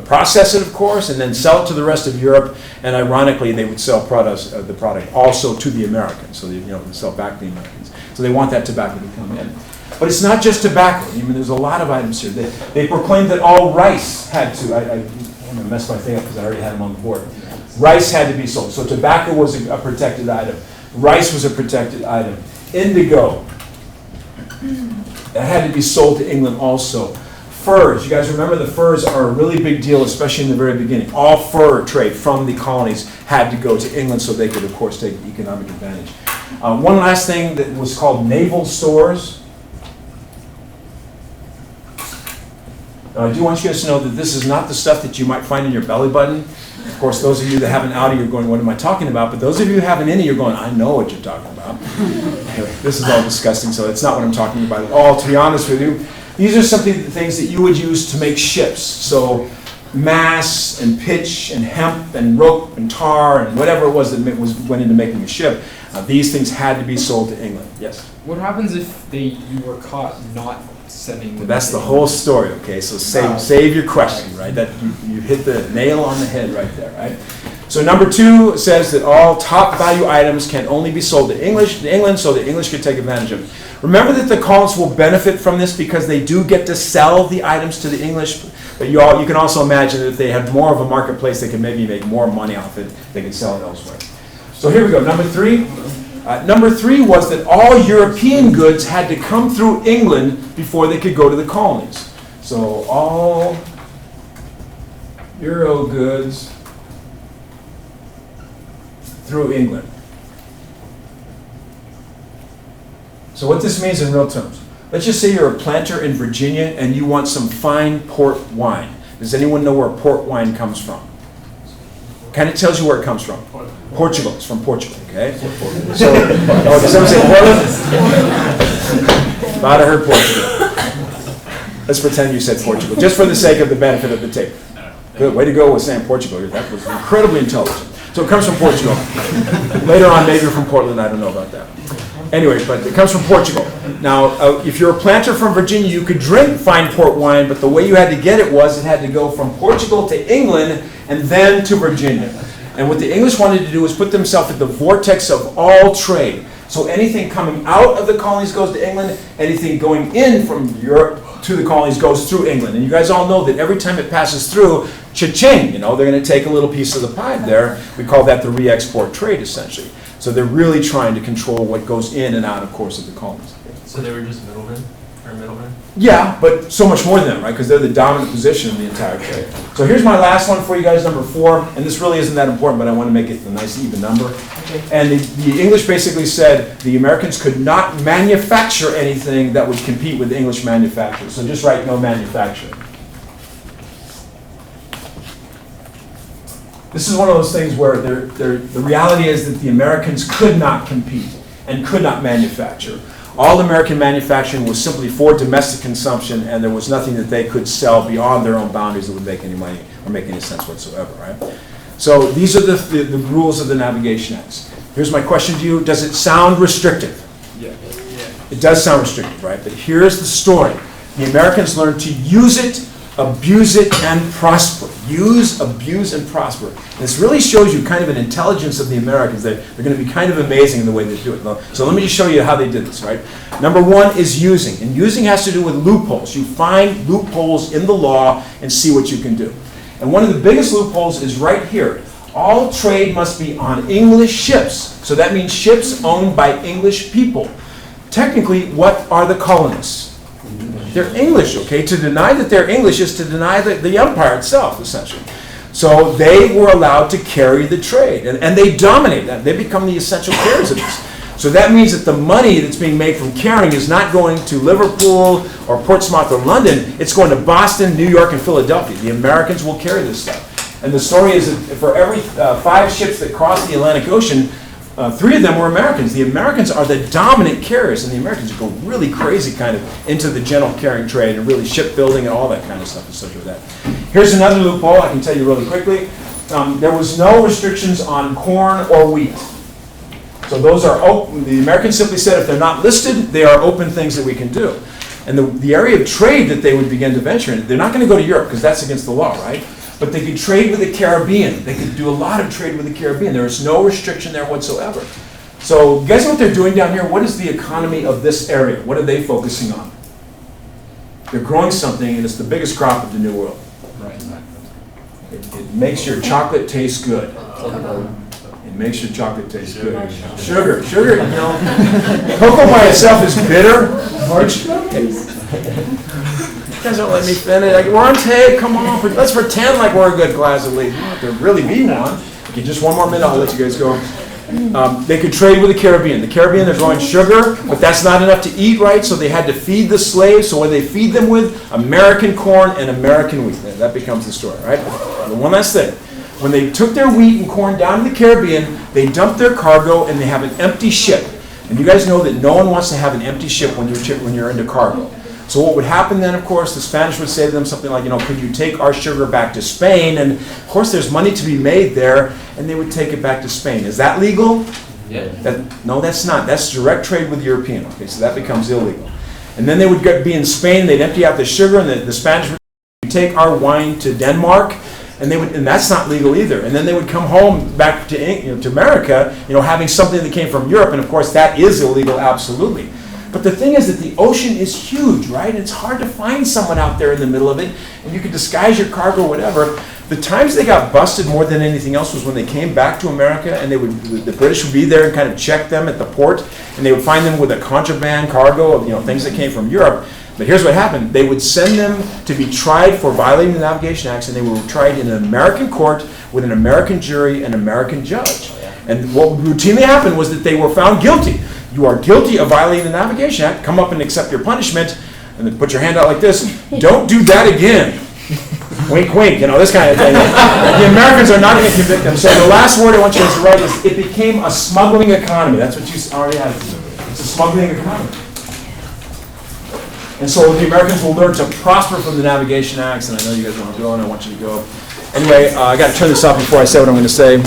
process it, of course, and then sell it to the rest of Europe. And ironically, they would sell the product also to the Americans. So they sell back to the Americans. So they want that tobacco to come in. But it's not just tobacco. I mean, there's a lot of items here. They proclaimed that all rice had to. I'm going to mess my thing up because I already had them on the board. Rice had to be sold. So tobacco was a protected item. Rice was a protected item. Indigo. That had to be sold to England also. Furs, you guys remember the furs are a really big deal, especially in the very beginning. All fur trade from the colonies had to go to England so they could, of course, take economic advantage. One last thing that was called naval stores. Now, I do want you guys to know that this is not the stuff that you might find in your belly button. Of course, those of you that have an outie, you're going, what am I talking about? But those of you who have an innie, you're going, I know what you're talking about. Anyway, this is all disgusting, so it's not what I'm talking about at all, to be honest with you. These are things that you would use to make ships. So masts and pitch and hemp and rope and tar and whatever it was that went into making a ship. These things had to be sold to England. Yes? What happens if you were caught not sending them? That's the whole story, okay? So save your question, right? That you hit the nail on the head right there, right? So #2 says that all top value items can only be sold to England so the English could take advantage of it. Remember that the colonists will benefit from this because they do get to sell the items to the English, but you can also imagine that if they had more of a marketplace, they could maybe make more money off it. They could sell it elsewhere. So here we go, #3. #3 was that all European goods had to come through England before they could go to the colonies. So all Euro goods through England. So what this means in real terms, let's just say you're a planter in Virginia and you want some fine port wine. Does anyone know where port wine comes from? Kind of tells you where it comes from. Portugal. It's from Portugal, okay? So, did someone say Portland? Thought I heard Portugal. Let's pretend you said Portugal, just for the sake of the benefit of the tape. Good, way to go with saying Portugal. That was incredibly intelligent. So it comes from Portugal. Later on, maybe you're from Portland, I don't know about that. Anyway, but it comes from Portugal. Now, if you're a planter from Virginia, you could drink fine port wine, but the way you had to get it was it had to go from Portugal to England and then to Virginia. And what the English wanted to do was put themselves at the vortex of all trade. So anything coming out of the colonies goes to England, anything going in from Europe to the colonies goes through England. And you guys all know that every time it passes through, cha-ching, they're going to take a little piece of the pie there. We call that the re-export trade, essentially. So they're really trying to control what goes in and out, of course, of the colonies. So they were just middlemen? Or middlemen? Yeah, but so much more than them, right? Because they're the dominant position in the entire trade. So here's my last one for you guys, number 4. And this really isn't that important, but I want to make it a nice even number. Okay. And the English basically said the Americans could not manufacture anything that would compete with English manufacturers. So just write no manufacturing. This is one of those things where the reality is that the Americans could not compete and could not manufacture. All American manufacturing was simply for domestic consumption, and there was nothing that they could sell beyond their own boundaries that would make any money or make any sense whatsoever, right? So these are the rules of the Navigation Acts. Here's my question to you. Does it sound restrictive? Yeah. It does sound restrictive, right? But here's the story. The Americans learned to use it, abuse it, and prosper. Use, abuse, and prosper. And this really shows you kind of an intelligence of the Americans. They're going to be kind of amazing in the way they do it. So let me just show you how they did this, right? Number 1 is using. And using has to do with loopholes. You find loopholes in the law and see what you can do. And one of the biggest loopholes is right here. All trade must be on English ships. So that means ships owned by English people. Technically, what are the colonists? They're English, okay? To deny that they're English is to deny the empire itself, essentially. So they were allowed to carry the trade, and they dominate that. They become the essential carriers of this. So that means that the money that's being made from carrying is not going to Liverpool or Portsmouth or London. It's going to Boston, New York, and Philadelphia. The Americans will carry this stuff. And the story is that for every 5 ships that cross the Atlantic Ocean, 3 of them were Americans. The Americans are the dominant carriers, and the Americans go really crazy kind of into the general carrying trade and really shipbuilding and all that kind of stuff associated with that. Here's another loophole I can tell you really quickly. There was no restrictions on corn or wheat. So those are open. The Americans simply said if they're not listed, they are open things that we can do. And the area of trade that they would begin to venture in, they're not going to go to Europe because that's against the law, right? But they could trade with the Caribbean. They could do a lot of trade with the Caribbean. There is no restriction there whatsoever. So you guys know what they're doing down here? What is the economy of this area? What are they focusing on? They're growing something, and it's the biggest crop of the New World. Right. It makes your chocolate taste good. It makes your chocolate taste good. Sugar, cocoa by itself is bitter. You guys don't let me finish. Like, we're on tape, come on. Let's pretend like we're a good class at least. You don't have to really be one. Okay, just one more minute, I'll let you guys go. They could trade with the Caribbean. The Caribbean, they're growing sugar, but that's not enough to eat, right? So they had to feed the slaves. So what do they feed them with? American corn and American wheat. That becomes the story, right? And one last thing. When they took their wheat and corn down to the Caribbean, they dumped their cargo and they have an empty ship. And you guys know that no one wants to have an empty ship when you're into cargo. So what would happen then, of course, the Spanish would say to them something like, could you take our sugar back to Spain? And of course there's money to be made there, and they would take it back to Spain. Is that legal? Yeah. No, that's not. That's direct trade with the European. Okay, so that becomes illegal. And then they would be in Spain, they'd empty out the sugar, and the Spanish would take our wine to Denmark, and that's not legal either. And then they would come home back to America, having something that came from Europe, and of course that is illegal, absolutely. But the thing is that the ocean is huge, right? It's hard to find someone out there in the middle of it, and you can disguise your cargo or whatever. The times they got busted more than anything else was when they came back to America, and the British would be there and kind of check them at the port, and they would find them with a contraband cargo of things that came from Europe. But here's what happened. They would send them to be tried for violating the Navigation Acts, and they were tried in an American court with an American jury and American judge. And what would routinely happen was that they were found guilty. You are guilty of violating the Navigation Act. Come up and accept your punishment, and then put your hand out like this. Don't do that again. Wink, wink, this kind of thing. The Americans are not going to convict them. So the last word I want you guys to write is, it became a smuggling economy. That's what you already had. It's a smuggling economy. And so the Americans will learn to prosper from the Navigation Acts, and I know you guys want to go, and I want you to go. Anyway, I got to turn this off before I say what I'm going to say.